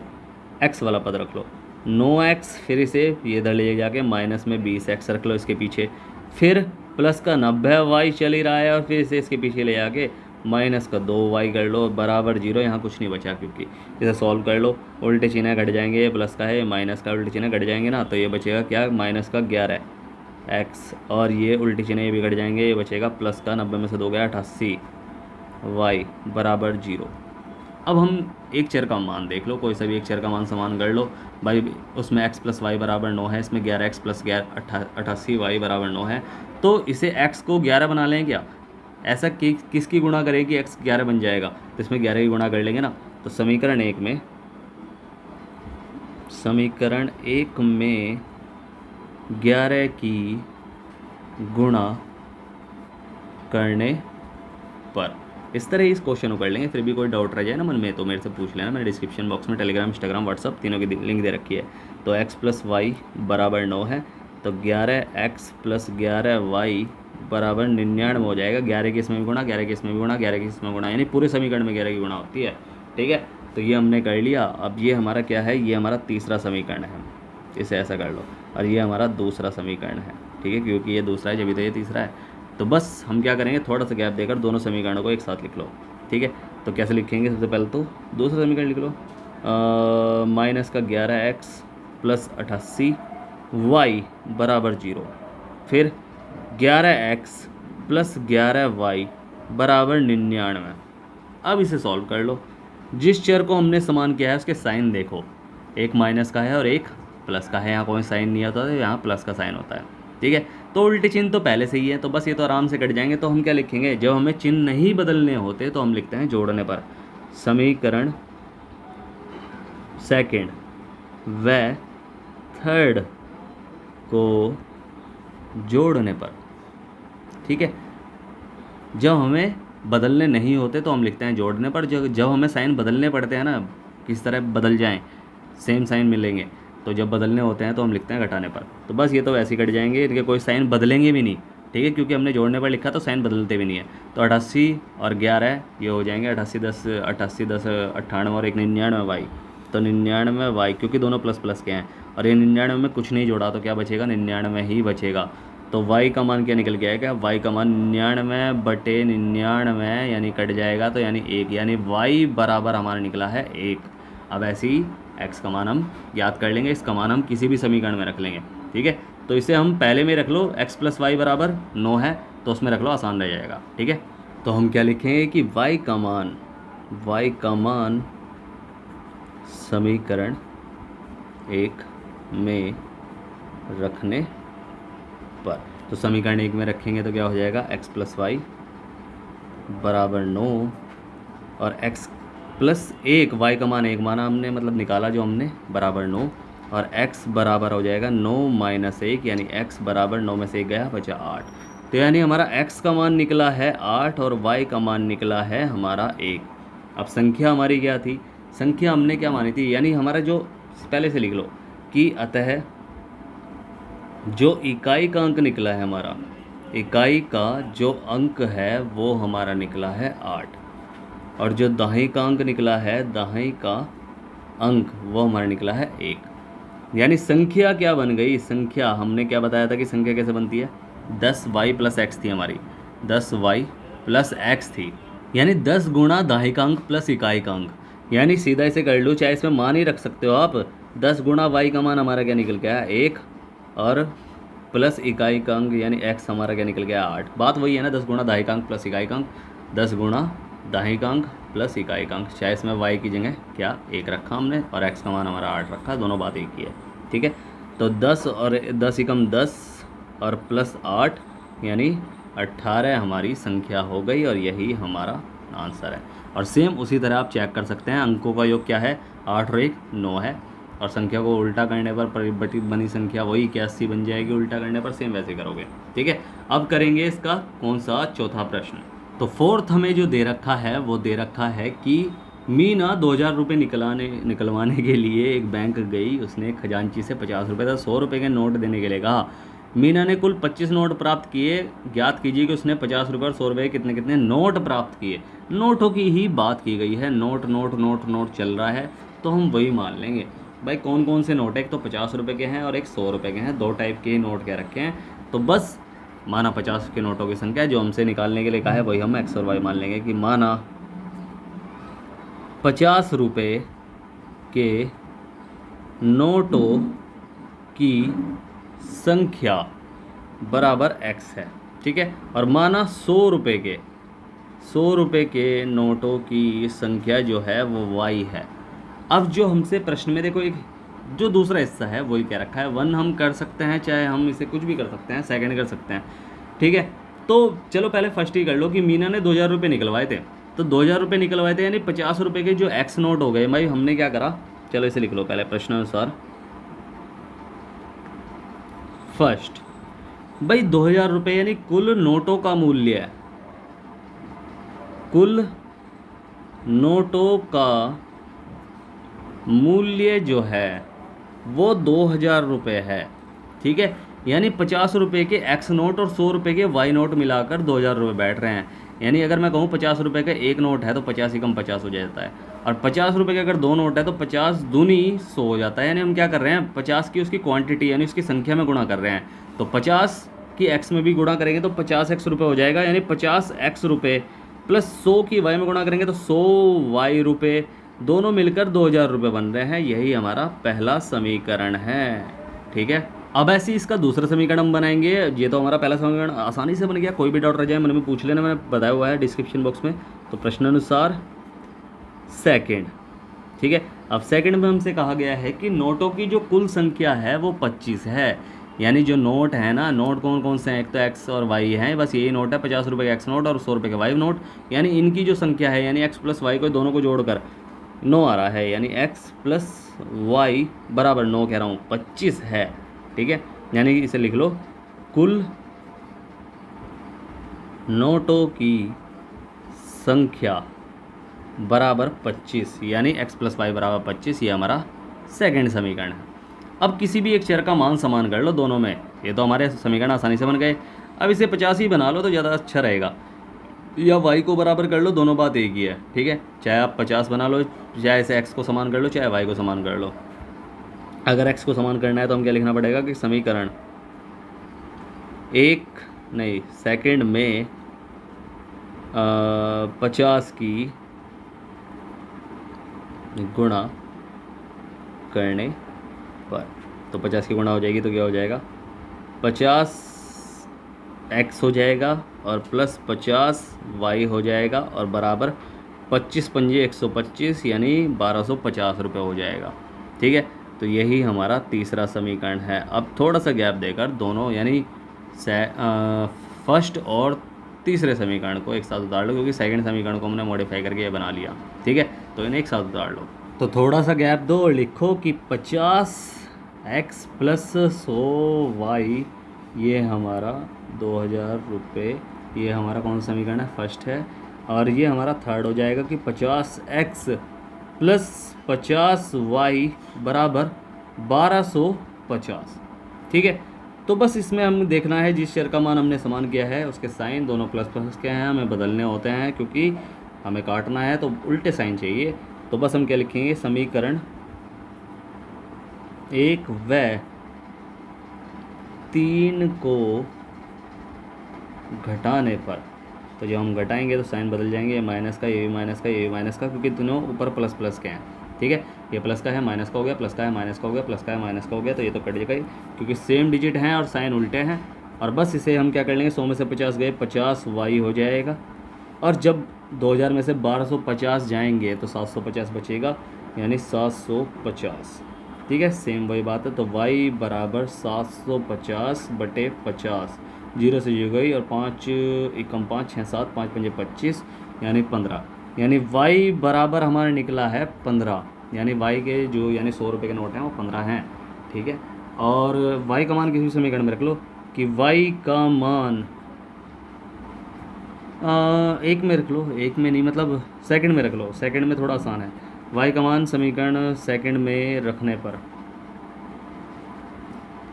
x वाला पद रख लो, 9x, फिर इसे ये इधर ले जाके माइनस में 20x रख लो इसके पीछे, फिर प्लस का 90y चल ही रहा है और फिर इसे इसके पीछे ले जाके माइनस का 2y कर लो बराबर 0। यहाँ कुछ नहीं बचा क्योंकि इसे सॉल्व कर लो, उल्टे चिन्ह घट जाएंगे, प्लस का है माइनस का उल्टे चिन्ह घट जाएंगे ना, तो ये बचेगा क्या? माइनस का 11x, और ये उल्टे चिन्ह ये भी घट जाएंगे, ये बचेगा प्लस का 90 में से 2 गया 88, y बराबर 0। अब हम एक चर का मान देख लो, कोई सा भी एक चर का मान समान कर लो। भाई उसमें x प्लस वाई बराबर 9 है, इसमें 11x प्लस 88y बराबर 9 है, तो इसे x को 11 बना लें क्या? ऐसा किसकी गुणा करेगी x 11 बन जाएगा, तो इसमें 11 की गुणा कर लेंगे ना। तो समीकरण एक में 11 की गुणा करने पर, इस तरह इस क्वेश्चन को कर लेंगे। फिर भी कोई डाउट रह जाए ना मन में तो मेरे से पूछ लेना, मैंने डिस्क्रिप्शन बॉक्स में टेलीग्राम, इंस्टाग्राम, व्हाट्सअप तीनों की लिंक दे रखी है। तो x प्लस वाई बराबर 9 है, तो 11x प्लस 11y बराबर 99 हो जाएगा। 11 के इसमें भी गुणा, 11 के इसमें भी गुणा, 11 के इसमें गुणा, यानी पूरे समीकरण में 11 की गुणा होती है। ठीक है, तो ये हमने कर लिया। अब ये हमारा क्या है? ये हमारा तीसरा समीकरण है, इसे ऐसा कर लो, और ये हमारा दूसरा समीकरण है। ठीक है, क्योंकि ये दूसरा है जब तो ये तीसरा है। तो बस हम क्या करेंगे, थोड़ा सा गैप देकर दोनों समीकरणों को एक साथ लिख लो। ठीक है, तो कैसे लिखेंगे? सबसे पहले तो दूसरा समीकरण लिख लो, माइनस का 11x प्लस 88y बराबर 0, फिर 11x प्लस 11y बराबर 99। अब इसे सॉल्व कर लो। जिस चर को हमने समान किया है उसके साइन देखो, एक माइनस का है और एक प्लस का है। यहाँ कोई साइन नहीं आता, तो यहाँ प्लस का साइन होता है। ठीक है, तो उल्टे चिन्ह तो पहले से ही है, तो बस ये तो आराम से कट जाएंगे। तो हम क्या लिखेंगे? जब हमें चिन्ह नहीं बदलने होते तो हम लिखते हैं जोड़ने पर। समीकरण सेकंड व थर्ड को जोड़ने पर। ठीक है, जब हमें बदलने नहीं होते तो हम लिखते हैं जोड़ने पर। जब हमें साइन बदलने पड़ते हैं ना, किस तरह बदल जाएं, सेम साइन मिलेंगे, तो जब बदलने होते हैं तो हम लिखते हैं घटाने पर। तो बस ये तो वैसे ही कट जाएंगे, इनके कोई साइन बदलेंगे भी नहीं। ठीक है, क्योंकि हमने जोड़ने पर लिखा तो साइन बदलते भी नहीं है। तो 88 और 11 ये हो जाएंगे 88 10 98 और एक 99y। तो 99y, क्योंकि दोनों प्लस प्लस के हैं और ये 99 में कुछ नहीं जोड़ा तो क्या बचेगा? 99 ही बचेगा। तो y का मान क्या निकल के आएगा? y का मान 99/99 यानी कट जाएगा, तो यानी 1, यानी y बराबर हमारा निकला है 1। अब ऐसे ही x का मान हम याद कर लेंगे, इसका मान हम किसी भी समीकरण में रख लेंगे। ठीक है, तो इसे हम पहले में रख लो, x प्लस वाई बराबर 9 है तो उसमें रख लो, आसान रह जाएगा। ठीक है, तो हम क्या लिखेंगे कि y का मान समीकरण 1 में रखने पर। तो समीकरण 1 में रखेंगे तो क्या हो जाएगा, x प्लस वाई बराबर 9 और x प्लस 1, y का मान 1 माना हमने, मतलब निकाला जो हमने, बराबर 9, और x बराबर हो जाएगा 9 माइनस 1, यानी x बराबर 9 में से 1 गया, बचा 8। तो यानी हमारा x का मान निकला है 8 और y का मान निकला है हमारा 1। अब संख्या हमारी क्या थी, संख्या हमने क्या मानी थी, यानी हमारा जो, पहले से लिख लो कि अतः जो इकाई का अंक निकला है हमारा, इकाई का जो अंक है वो हमारा निकला है 8, और जो दाहिनी का अंक निकला है, दाहिनी का अंक वो हमारा निकला है 1। यानी संख्या क्या बन गई, संख्या हमने क्या बताया था कि संख्या कैसे बनती है, 10y प्लस एक्स थी हमारी, 10y प्लस एक्स थी, यानी 10 गुणा दाहिनी का अंक प्लस इकाई का अंक। यानी सीधा इसे कर लो, चाहे इसमें मान ही रख सकते हो आप, 10 गुणा y का मान हमारा क्या निकल गया, 1, और प्लस इकाई का अंक यानी x हमारा क्या निकल गया, 8। बात वही है ना, 10 गुणा दाहिनी का अंक प्लस इकाई का अंक, 10 गुणा दाहिनी का अंक प्लस इकाई का अंक, चाहे इसमें y की जगह क्या 1 रखा हमने और x का मान हमारा 8 रखा, दोनों बात एक ही है। ठीक है, तो 10 और 10 एकम 10 और प्लस 8 यानी 18 हमारी संख्या हो गई, और यही हमारा आंसर है। और सेम उसी तरह आप चेक कर सकते हैं, अंकों का योग क्या है, 8 और 1 9 है, और संख्या को उल्टा करने पर परिवर्तित बनी संख्या वही 81 बन जाएगी, उल्टा करने पर सेम वैसे करोगे। ठीक है, अब करेंगे इसका कौन सा, चौथा प्रश्न। तो फोर्थ हमें जो दे रखा है वो दे रखा है कि मीना 2000 रुपये निकलवाने के लिए एक बैंक गई, उसने खजांची से 50 रुपये तथा 100 रुपये के नोट देने के लिए कहा। मीना ने कुल 25 नोट प्राप्त किए, ज्ञात कीजिए कि उसने 50 रुपये और 100 रुपये कितने कितने नोट प्राप्त किए। नोटों की ही बात की गई है, नोट नोट नोट नोट चल रहा है, तो हम वही मान लेंगे। भाई कौन कौन से नोट है, एक तो 50 रुपये के हैं और एक 100 रुपये के हैं, दो टाइप के नोट क्या रखे हैं। तो बस माना 50 के नोटों की संख्या जो हमसे निकालने के लिए कहा है वही हम x और y मान लेंगे, कि माना 50 रुपये के नोटों की संख्या बराबर x है। ठीक है, और माना 100 रुपये के नोटों की संख्या जो है वो y है। अब जो हमसे प्रश्न में देखो, एक जो दूसरा हिस्सा है वही क्या रखा है, 1 हम कर सकते हैं, चाहे हम इसे कुछ भी कर सकते हैं, सेकंड कर सकते हैं। ठीक है, तो चलो पहले फर्स्ट ही कर लो कि मीना ने 2000 रुपये निकलवाए थे, तो 2000 रुपये निकलवाए थे यानी 50 रुपये के जो एक्स नोट हो गए। भाई हमने क्या करा, चलो इसे लिख लो पहले प्रश्नानुसार। फर्स्ट भाई 2000 रुपये यानी कुल नोटों का मूल्य है, कुल नोटों का मूल्य जो है वो 2000 रुपये है। ठीक है, यानी 50 रुपये के एक्स नोट और 100 रुपये के वाई नोट मिलाकर 2000 रुपये बैठ रहे हैं। यानी अगर मैं कहूँ 50 रुपये का एक नोट है तो 50 ही कम 50 हो जाता है, और 50 रुपये के अगर दो नोट है तो 50 दूनी 100 हो जाता है। यानी हम क्या कर रहे हैं, 50 की उसकी क्वांटिटी यानी उसकी संख्या में गुणा कर रहे हैं, तो 50 की एक्स में भी गुणा करेंगे तो 50 एक्स रुपये हो जाएगा, यानी 50 एक्स रुपये प्लस 100 की वाई में गुणा करेंगे तो 100 वाई रुपये, दोनों मिलकर 2000 रुपये बन रहे हैं। यही हमारा पहला समीकरण है। ठीक है, अब ऐसे इसका दूसरा समीकरण हम बनाएंगे। ये तो हमारा पहला समीकरण आसानी से बन गया, कोई भी डाउट रह जाए मन में पूछ लेना, मैंने बताया हुआ है डिस्क्रिप्शन बॉक्स में। तो प्रश्नानुसार सेकंड। ठीक है, अब सेकंड में हमसे कहा गया है कि नोटों की जो कुल संख्या है वो 25 है। यानी जो नोट है ना, नोट कौन कौन से हैं, एक तो एक्स और वाई हैं, बस यही नोट है, 50 रुपये का एक्स नोट और 100 रुपये का वाई नोट। यानी इनकी जो संख्या है यानी एक्स प्लस वाई को दोनों को जोड़कर 9 आ रहा है, यानी x प्लस वाई बराबर 9 कह रहा हूँ 25 है। ठीक है, यानी इसे लिख लो, कुल नोटों की संख्या बराबर 25, यानी x प्लस वाई बराबर 25। ये हमारा सेकंड समीकरण है। अब किसी भी एक चर का मान समान कर लो दोनों में, ये तो हमारे समीकरण आसानी से बन गए। अब इसे 50 ही बना लो तो ज़्यादा अच्छा रहेगा, या y को बराबर कर लो, दोनों बात एक ही है। ठीक है, चाहे आप 50 बना लो, चाहे इसे x को समान कर लो, चाहे y को समान कर लो। अगर x को समान करना है तो हम क्या लिखना पड़ेगा कि समीकरण सेकंड में 50 की गुणा करने पर, तो 50 की गुणा हो जाएगी तो क्या हो जाएगा, 50 x हो जाएगा और प्लस 50 y हो जाएगा, और बराबर 25 पंजे 125 यानी 1250 रुपये हो जाएगा। ठीक है, तो यही हमारा तीसरा समीकरण है। अब थोड़ा सा गैप देकर दोनों यानी फर्स्ट और तीसरे समीकरण को एक साथ उतार लो, क्योंकि सेकंड समीकरण को हमने मॉडिफाई करके ये बना लिया। ठीक है, तो इन्हें एक साथ उतार लो। तो थोड़ा सा गैप दो और लिखो कि 50x प्लस 100y, ये हमारा 2000 रुपये, ये हमारा कौन सा समीकरण है, फर्स्ट है। और ये हमारा थर्ड हो जाएगा कि 50x प्लस 50y बराबर 1250। ठीक है, तो बस इसमें हमें देखना है जिस चर का मान हमने समान किया है उसके साइन दोनों प्लस प्लस के हैं, हमें बदलने होते हैं क्योंकि हमें काटना है तो उल्टे साइन चाहिए। तो बस हम क्या लिखेंगे, समीकरण 1 व 3 को घटाने पर, तो जब हम घटाएंगे तो साइन बदल जाएंगे, ये माइनस का, ये भी माइनस का, ये भी माइनस का, क्योंकि दोनों ऊपर प्लस प्लस के हैं। ठीक है, ये प्लस का है माइनस का हो गया, प्लस का है माइनस का हो गया, प्लस का है माइनस का हो गया, तो ये तो कट जाएगा ही क्योंकि सेम डिजिट हैं और साइन उल्टे हैं। और बस इसे हम क्या कर लेंगे, 100 में से 50 गए, 50y हो जाएगा। और जब 2000 में से 1250 जाएंगे तो 750 बचेगा, यानी 750। ठीक है, सेम वही बात है। तो y बराबर 750 बटे 50, 0 से 0 गई और 5 एकम 5 6 7 5 पंजे 25 यानी 15, यानी y बराबर हमारा निकला है 15, यानी y के जो यानी 100 रुपये के नोट हैं वो 15 हैं। ठीक है, और y का मान किसी भी समीकरण में रख लो कि y का मान एक में रख लो, एक में नहीं मतलब सेकंड में रख लो, सेकंड में थोड़ा आसान है। y का मान समीकरण सेकंड में रखने पर,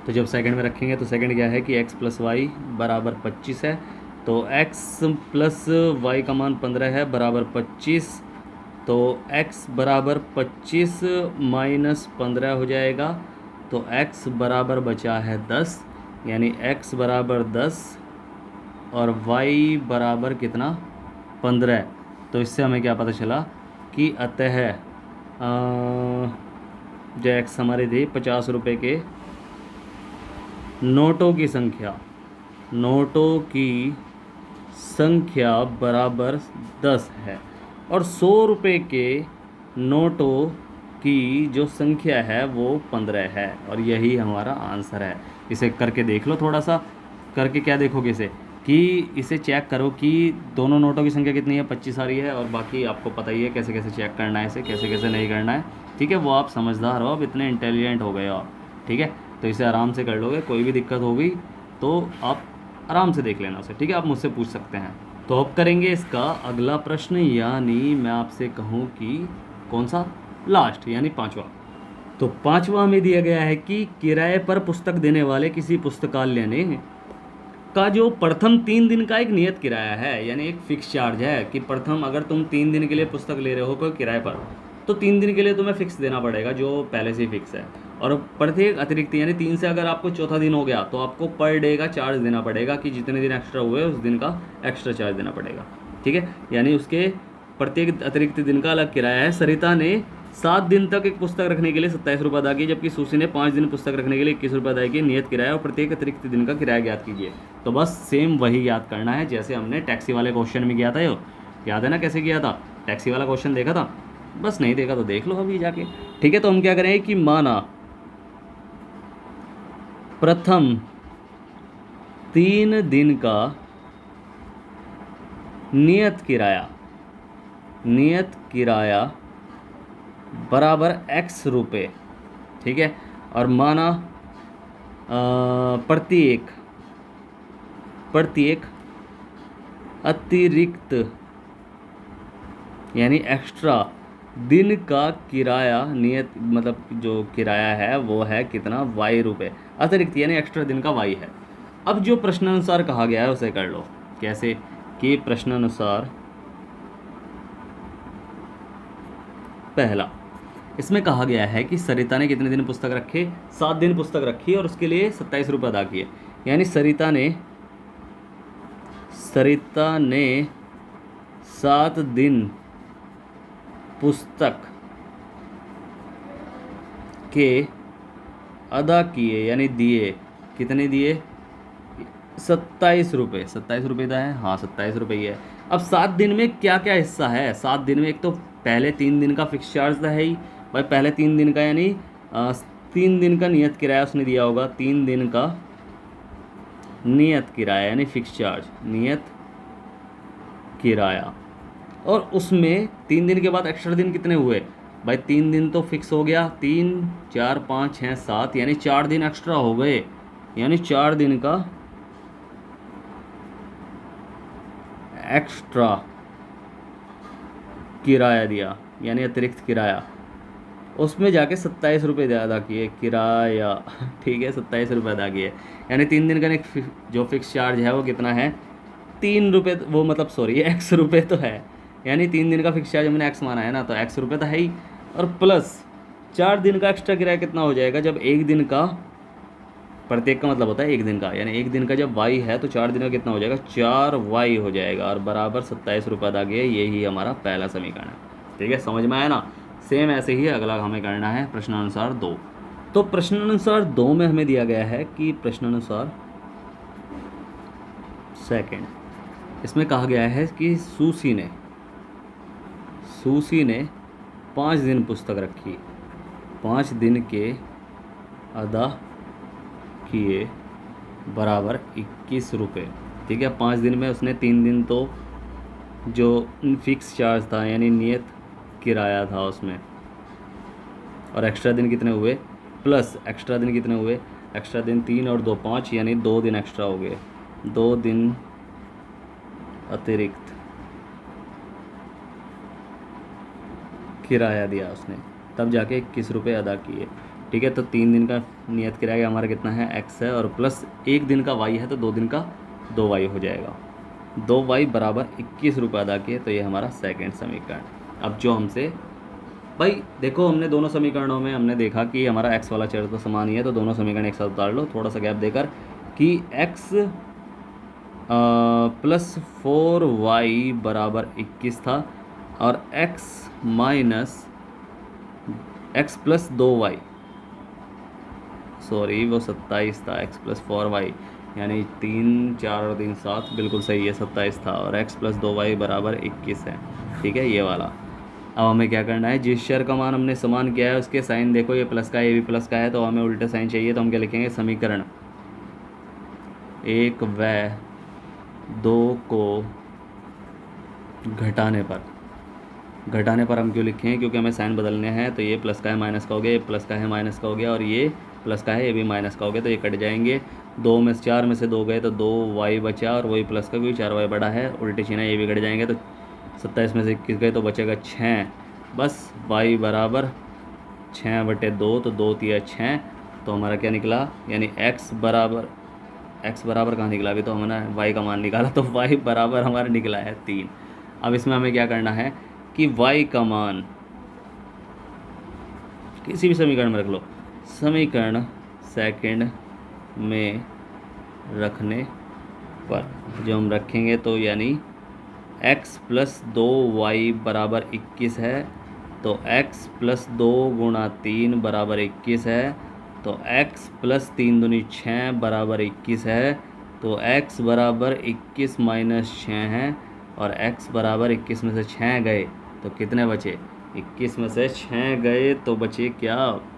तो जब सेकंड में रखेंगे तो सेकंड क्या है कि x प्लस वाई बराबर 25 है, तो x प्लस वाई का मान 15 है बराबर 25, तो x बराबर 25 माइनस 15 हो जाएगा, तो x बराबर बचा है 10, यानी x बराबर 10 और y बराबर कितना, 15। तो इससे हमें क्या पता चला कि अतः जो x हमारे थे 50 रुपये के नोटों की संख्या बराबर 10 है, और 100 रुपये के नोटों की जो संख्या है वो 15 है, और यही हमारा आंसर है। इसे करके देख लो, थोड़ा सा करके क्या देखोगे इसे, कि इसे चेक करो कि दोनों नोटों की संख्या कितनी है, 25 आ रही है, और बाकी आपको पता ही है कैसे कैसे चेक करना है, इसे कैसे कैसे नहीं करना है। ठीक है, वो आप समझदार हो, अब इतने इंटेलिजेंट हो गए हो आप। ठीक है, तो इसे आराम से कर लोगे, कोई भी दिक्कत होगी तो आप आराम से देख लेना उसे। ठीक है, आप मुझसे पूछ सकते हैं। तो अब करेंगे इसका अगला प्रश्न, यानी मैं आपसे कहूँ कि कौन सा, लास्ट यानी 5वां। तो 5वां में दिया गया है कि किराए पर पुस्तक देने वाले किसी पुस्तकालय ने का जो प्रथम 3 दिन का एक नियत किराया है, यानी एक फिक्स चार्ज है कि प्रथम अगर तुम 3 दिन के लिए पुस्तक ले रहे हो कोई किराए पर, तो 3 दिन के लिए तुम्हें फिक्स देना पड़ेगा जो पहले से ही फिक्स है। और प्रत्येक अतिरिक्त यानी 3 से अगर आपको चौथा दिन हो गया तो आपको पर डे का चार्ज देना पड़ेगा, कि जितने दिन एक्स्ट्रा हुए उस दिन का एक्स्ट्रा चार्ज देना पड़ेगा। ठीक है, यानी उसके प्रत्येक अतिरिक्त दिन का अलग किराया है। सरिता ने 7 दिन तक एक पुस्तक रखने के लिए 27 रुपये अदा किए, जबकि सुशी ने 5 दिन पुस्तक रखने के लिए 21 रुपये अदा किए। नियत किराया और प्रत्येक अतिरिक्त दिन का किराया ज्ञात कीजिए। तो बस सेम वही याद करना है जैसे हमने टैक्सी वाले क्वेश्चन में किया था। यो याद है ना कैसे किया था, टैक्सी वाला क्वेश्चन देखा था, बस नहीं देखा तो देख लो अभी जाके। ठीक है, तो हम क्या करें कि माना प्रथम 3 दिन का नियत किराया बराबर x रुपये। ठीक है, और माना प्रत्येक अतिरिक्त यानी एक्स्ट्रा दिन का किराया, नियत मतलब जो किराया है वो है कितना, y रुपये। अतिरिक्त यानी एक्स्ट्रा दिन का y है। अब जो प्रश्नानुसार कहा गया है उसे कर लो। कैसे कि प्रश्नानुसार पहला, इसमें कहा गया है कि सरिता ने कितने दिन पुस्तक रखे, 7 दिन पुस्तक रखी और उसके लिए 27 रुपये अदा किए। यानी सरिता ने 7 दिन पुस्तक के अदा किए, यानी दिए, कितने दिए, 27 रुपये। 27 रुपये था है, हाँ 27 रुपये है। अब 7 दिन में क्या क्या हिस्सा है, 7 दिन में एक तो पहले 3 दिन का फिक्स चार्ज था है ही भाई, पहले 3 दिन का यानी 3 दिन का नियत किराया उसने दिया होगा, 3 दिन का नियत किराया यानी फिक्स चार्ज, नियत किराया। और उसमें 3 दिन के बाद एक्स्ट्रा दिन कितने हुए भाई, 3 दिन तो फिक्स हो गया, 3 4 5 6 7 यानी 4 दिन एक्स्ट्रा हो गए, यानी 4 दिन का एक्स्ट्रा किराया दिया यानी अतिरिक्त किराया। उसमें जाके 27 रुपये अदा किए किराया, ठीक है 27 रुपये अदा किए, यानी 3 दिन का जो फिक्स चार्ज है वो कितना है, 3 रुपये, वो मतलब सॉरी एक्स रुपये तो है, यानी 3 दिन का फिक्स चार्ज हमने एक्स माना है ना, तो एक्स रुपये तो है ही, और प्लस 4 दिन का एक्स्ट्रा किराया कितना हो जाएगा, जब एक दिन का, प्रत्येक का मतलब होता है एक दिन का, यानी एक दिन का जब वाई है तो 4 दिन का कितना हो जाएगा, 4 वाई हो जाएगा, और बराबर 27 रुपये अदा किए। यही हमारा पहला समीकरण है, ठीक है, समझ में आया ना। सेम ऐसे ही अगला हमें करना है प्रश्नानुसार 2। तो प्रश्नानुसार 2 में हमें दिया गया है कि प्रश्नानुसार सेकंड, इसमें कहा गया है कि सूसी ने 5 दिन पुस्तक रखी, 5 दिन के अदा किए बराबर 21 रुपये, ठीक है। 5 दिन में उसने 3 दिन तो जो फिक्स चार्ज था यानी नियत किराया था उसमें, और एक्स्ट्रा दिन कितने हुए, प्लस एक्स्ट्रा दिन कितने हुए, एक्स्ट्रा दिन 3 और 2 5 यानी 2 दिन एक्स्ट्रा हो गए, 2 दिन अतिरिक्त किराया दिया उसने, तब जाके 21 रुपये अदा किए, ठीक है। तो 3 दिन का नियत किराया हमारा कितना है, एक्स है, और प्लस 1 दिन का वाई है, तो 2 दिन का 2 वाई हो जाएगा, 2 वाई बराबर 21 रुपये अदा किए। तो ये हमारा सेकंड समीकरण। अब जो हमसे भाई देखो, हमने दोनों समीकरणों में हमने देखा कि हमारा एक्स वाला चर तो समान ही है, तो दोनों समीकरण एक साथ उतार लो, थोड़ा सा गैप देकर, कि एक्स प्लस 4y बराबर 21 था, और x minus x plus 2y, sorry वो 27 था, x प्लस 4y यानी 3 4 और 3 7, बिल्कुल सही है 27 था, और x प्लस 2y बराबर 21 है, ठीक है ये वाला। अब हमें क्या करना है, जिस चर का मान हमने समान किया है उसके साइन देखो, ये प्लस का है ये भी प्लस का है, तो हमें उल्टे साइन चाहिए, तो हम क्या लिखेंगे, समीकरण 1 व 2 को घटाने पर हम क्यों लिखे हैं, क्योंकि हमें साइन बदलने हैं, तो ये प्लस का है माइनस का हो गया, ये प्लस का है माइनस का हो गया, और ये प्लस का है ये भी माइनस का हो गया, तो ये कट जाएंगे, 2 में 4 में से 2 गए तो 2y बचा, और वही प्लस का, क्योंकि 4y बड़ा है, उल्टे चिन्ह ये भी कट जाएंगे, तो 27 में से 21 गए तो बचेगा 6, बस y बराबर 6/2, तो 2 तिया 6, तो हमारा क्या निकला, यानी x बराबर कहाँ निकला, अभी तो हमने y का मान निकाला, तो y बराबर हमारा निकला है 3। अब इसमें हमें क्या करना है कि y का मान किसी भी समीकरण में रख लो, समीकरण सेकंड में रखने पर जो हम रखेंगे, तो यानी x प्लस 2y बराबर 21 है, तो x प्लस 2 गुणा 3 बराबर 21 है, तो x प्लस 3 दूनी 6 बराबर 21 है, तो x बराबर 21 माइनस 6 है, और x बराबर 21 में से 6 गए तो कितने बचे, 21 में से 6 गए तो बचे क्या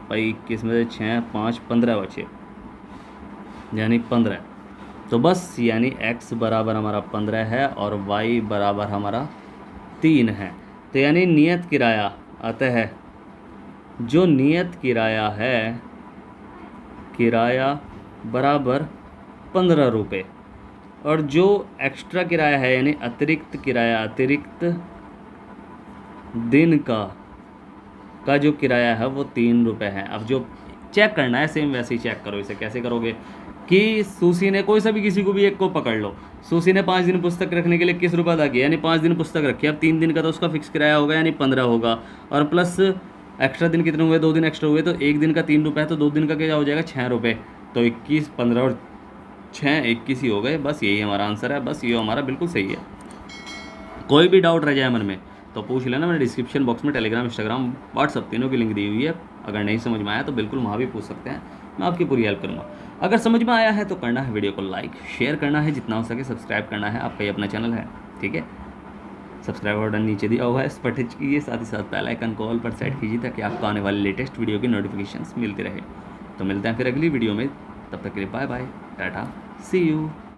भाई, 21 में से 6 5 15 बचे, यानी 15। तो बस यानी x बराबर हमारा 15 है और y बराबर हमारा 3 है। तो यानी नियत किराया आता है, जो नियत किराया है, किराया बराबर 15 रुपये, और जो एक्स्ट्रा किराया है यानी अतिरिक्त किराया, अतिरिक्त दिन का जो किराया है वो 3 रुपये है। अब जो चेक करना है सेम वैसे ही चेक करो, इसे कैसे करोगे कि सूसी ने, कोई सा भी किसी को भी एक को पकड़ लो, सूसी ने 5 दिन पुस्तक रखने के लिए 21 रुपये अदा किया, यानी 5 दिन पुस्तक रखी, अब 3 दिन का तो उसका फिक्स किराया होगा यानी 15 होगा, और प्लस एक्स्ट्रा दिन कितने हुए, 2 दिन एक्स्ट्रा हुए, तो एक दिन का 3 रुपये है, तो 2 दिन का क्या हो जाएगा 6 रुपये, तो 21 15 और 6 21 ही हो गए। बस यही हमारा आंसर है, बस ये हमारा बिल्कुल सही है। कोई भी डाउट रह जाए मन में तो पूछ लेना, मैंने डिस्क्रिप्शन बॉक्स में टेलीग्राम इंस्टाग्राम व्हाट्सअप तीनों की लिंक दी हुई है, अगर नहीं समझ में आया तो बिल्कुल वहाँ भी पूछ सकते हैं, मैं आपकी पूरी हेल्प करूँगा। अगर समझ में आया है तो करना है वीडियो को लाइक, शेयर करना है, जितना हो सके सब्सक्राइब करना है, आपका ये अपना चैनल है, ठीक है। सब्सक्राइब बटन नीचे दिया हुआ है, इस पर टच कीजिए, साथ ही साथ बेल आइकन को ऑल पर सेट कीजिए ताकि आपको आने वाले लेटेस्ट वीडियो की नोटिफिकेशंस मिलती रहे। तो मिलते हैं फिर अगली वीडियो में, तब तक के लिए bye bye, tata, see you.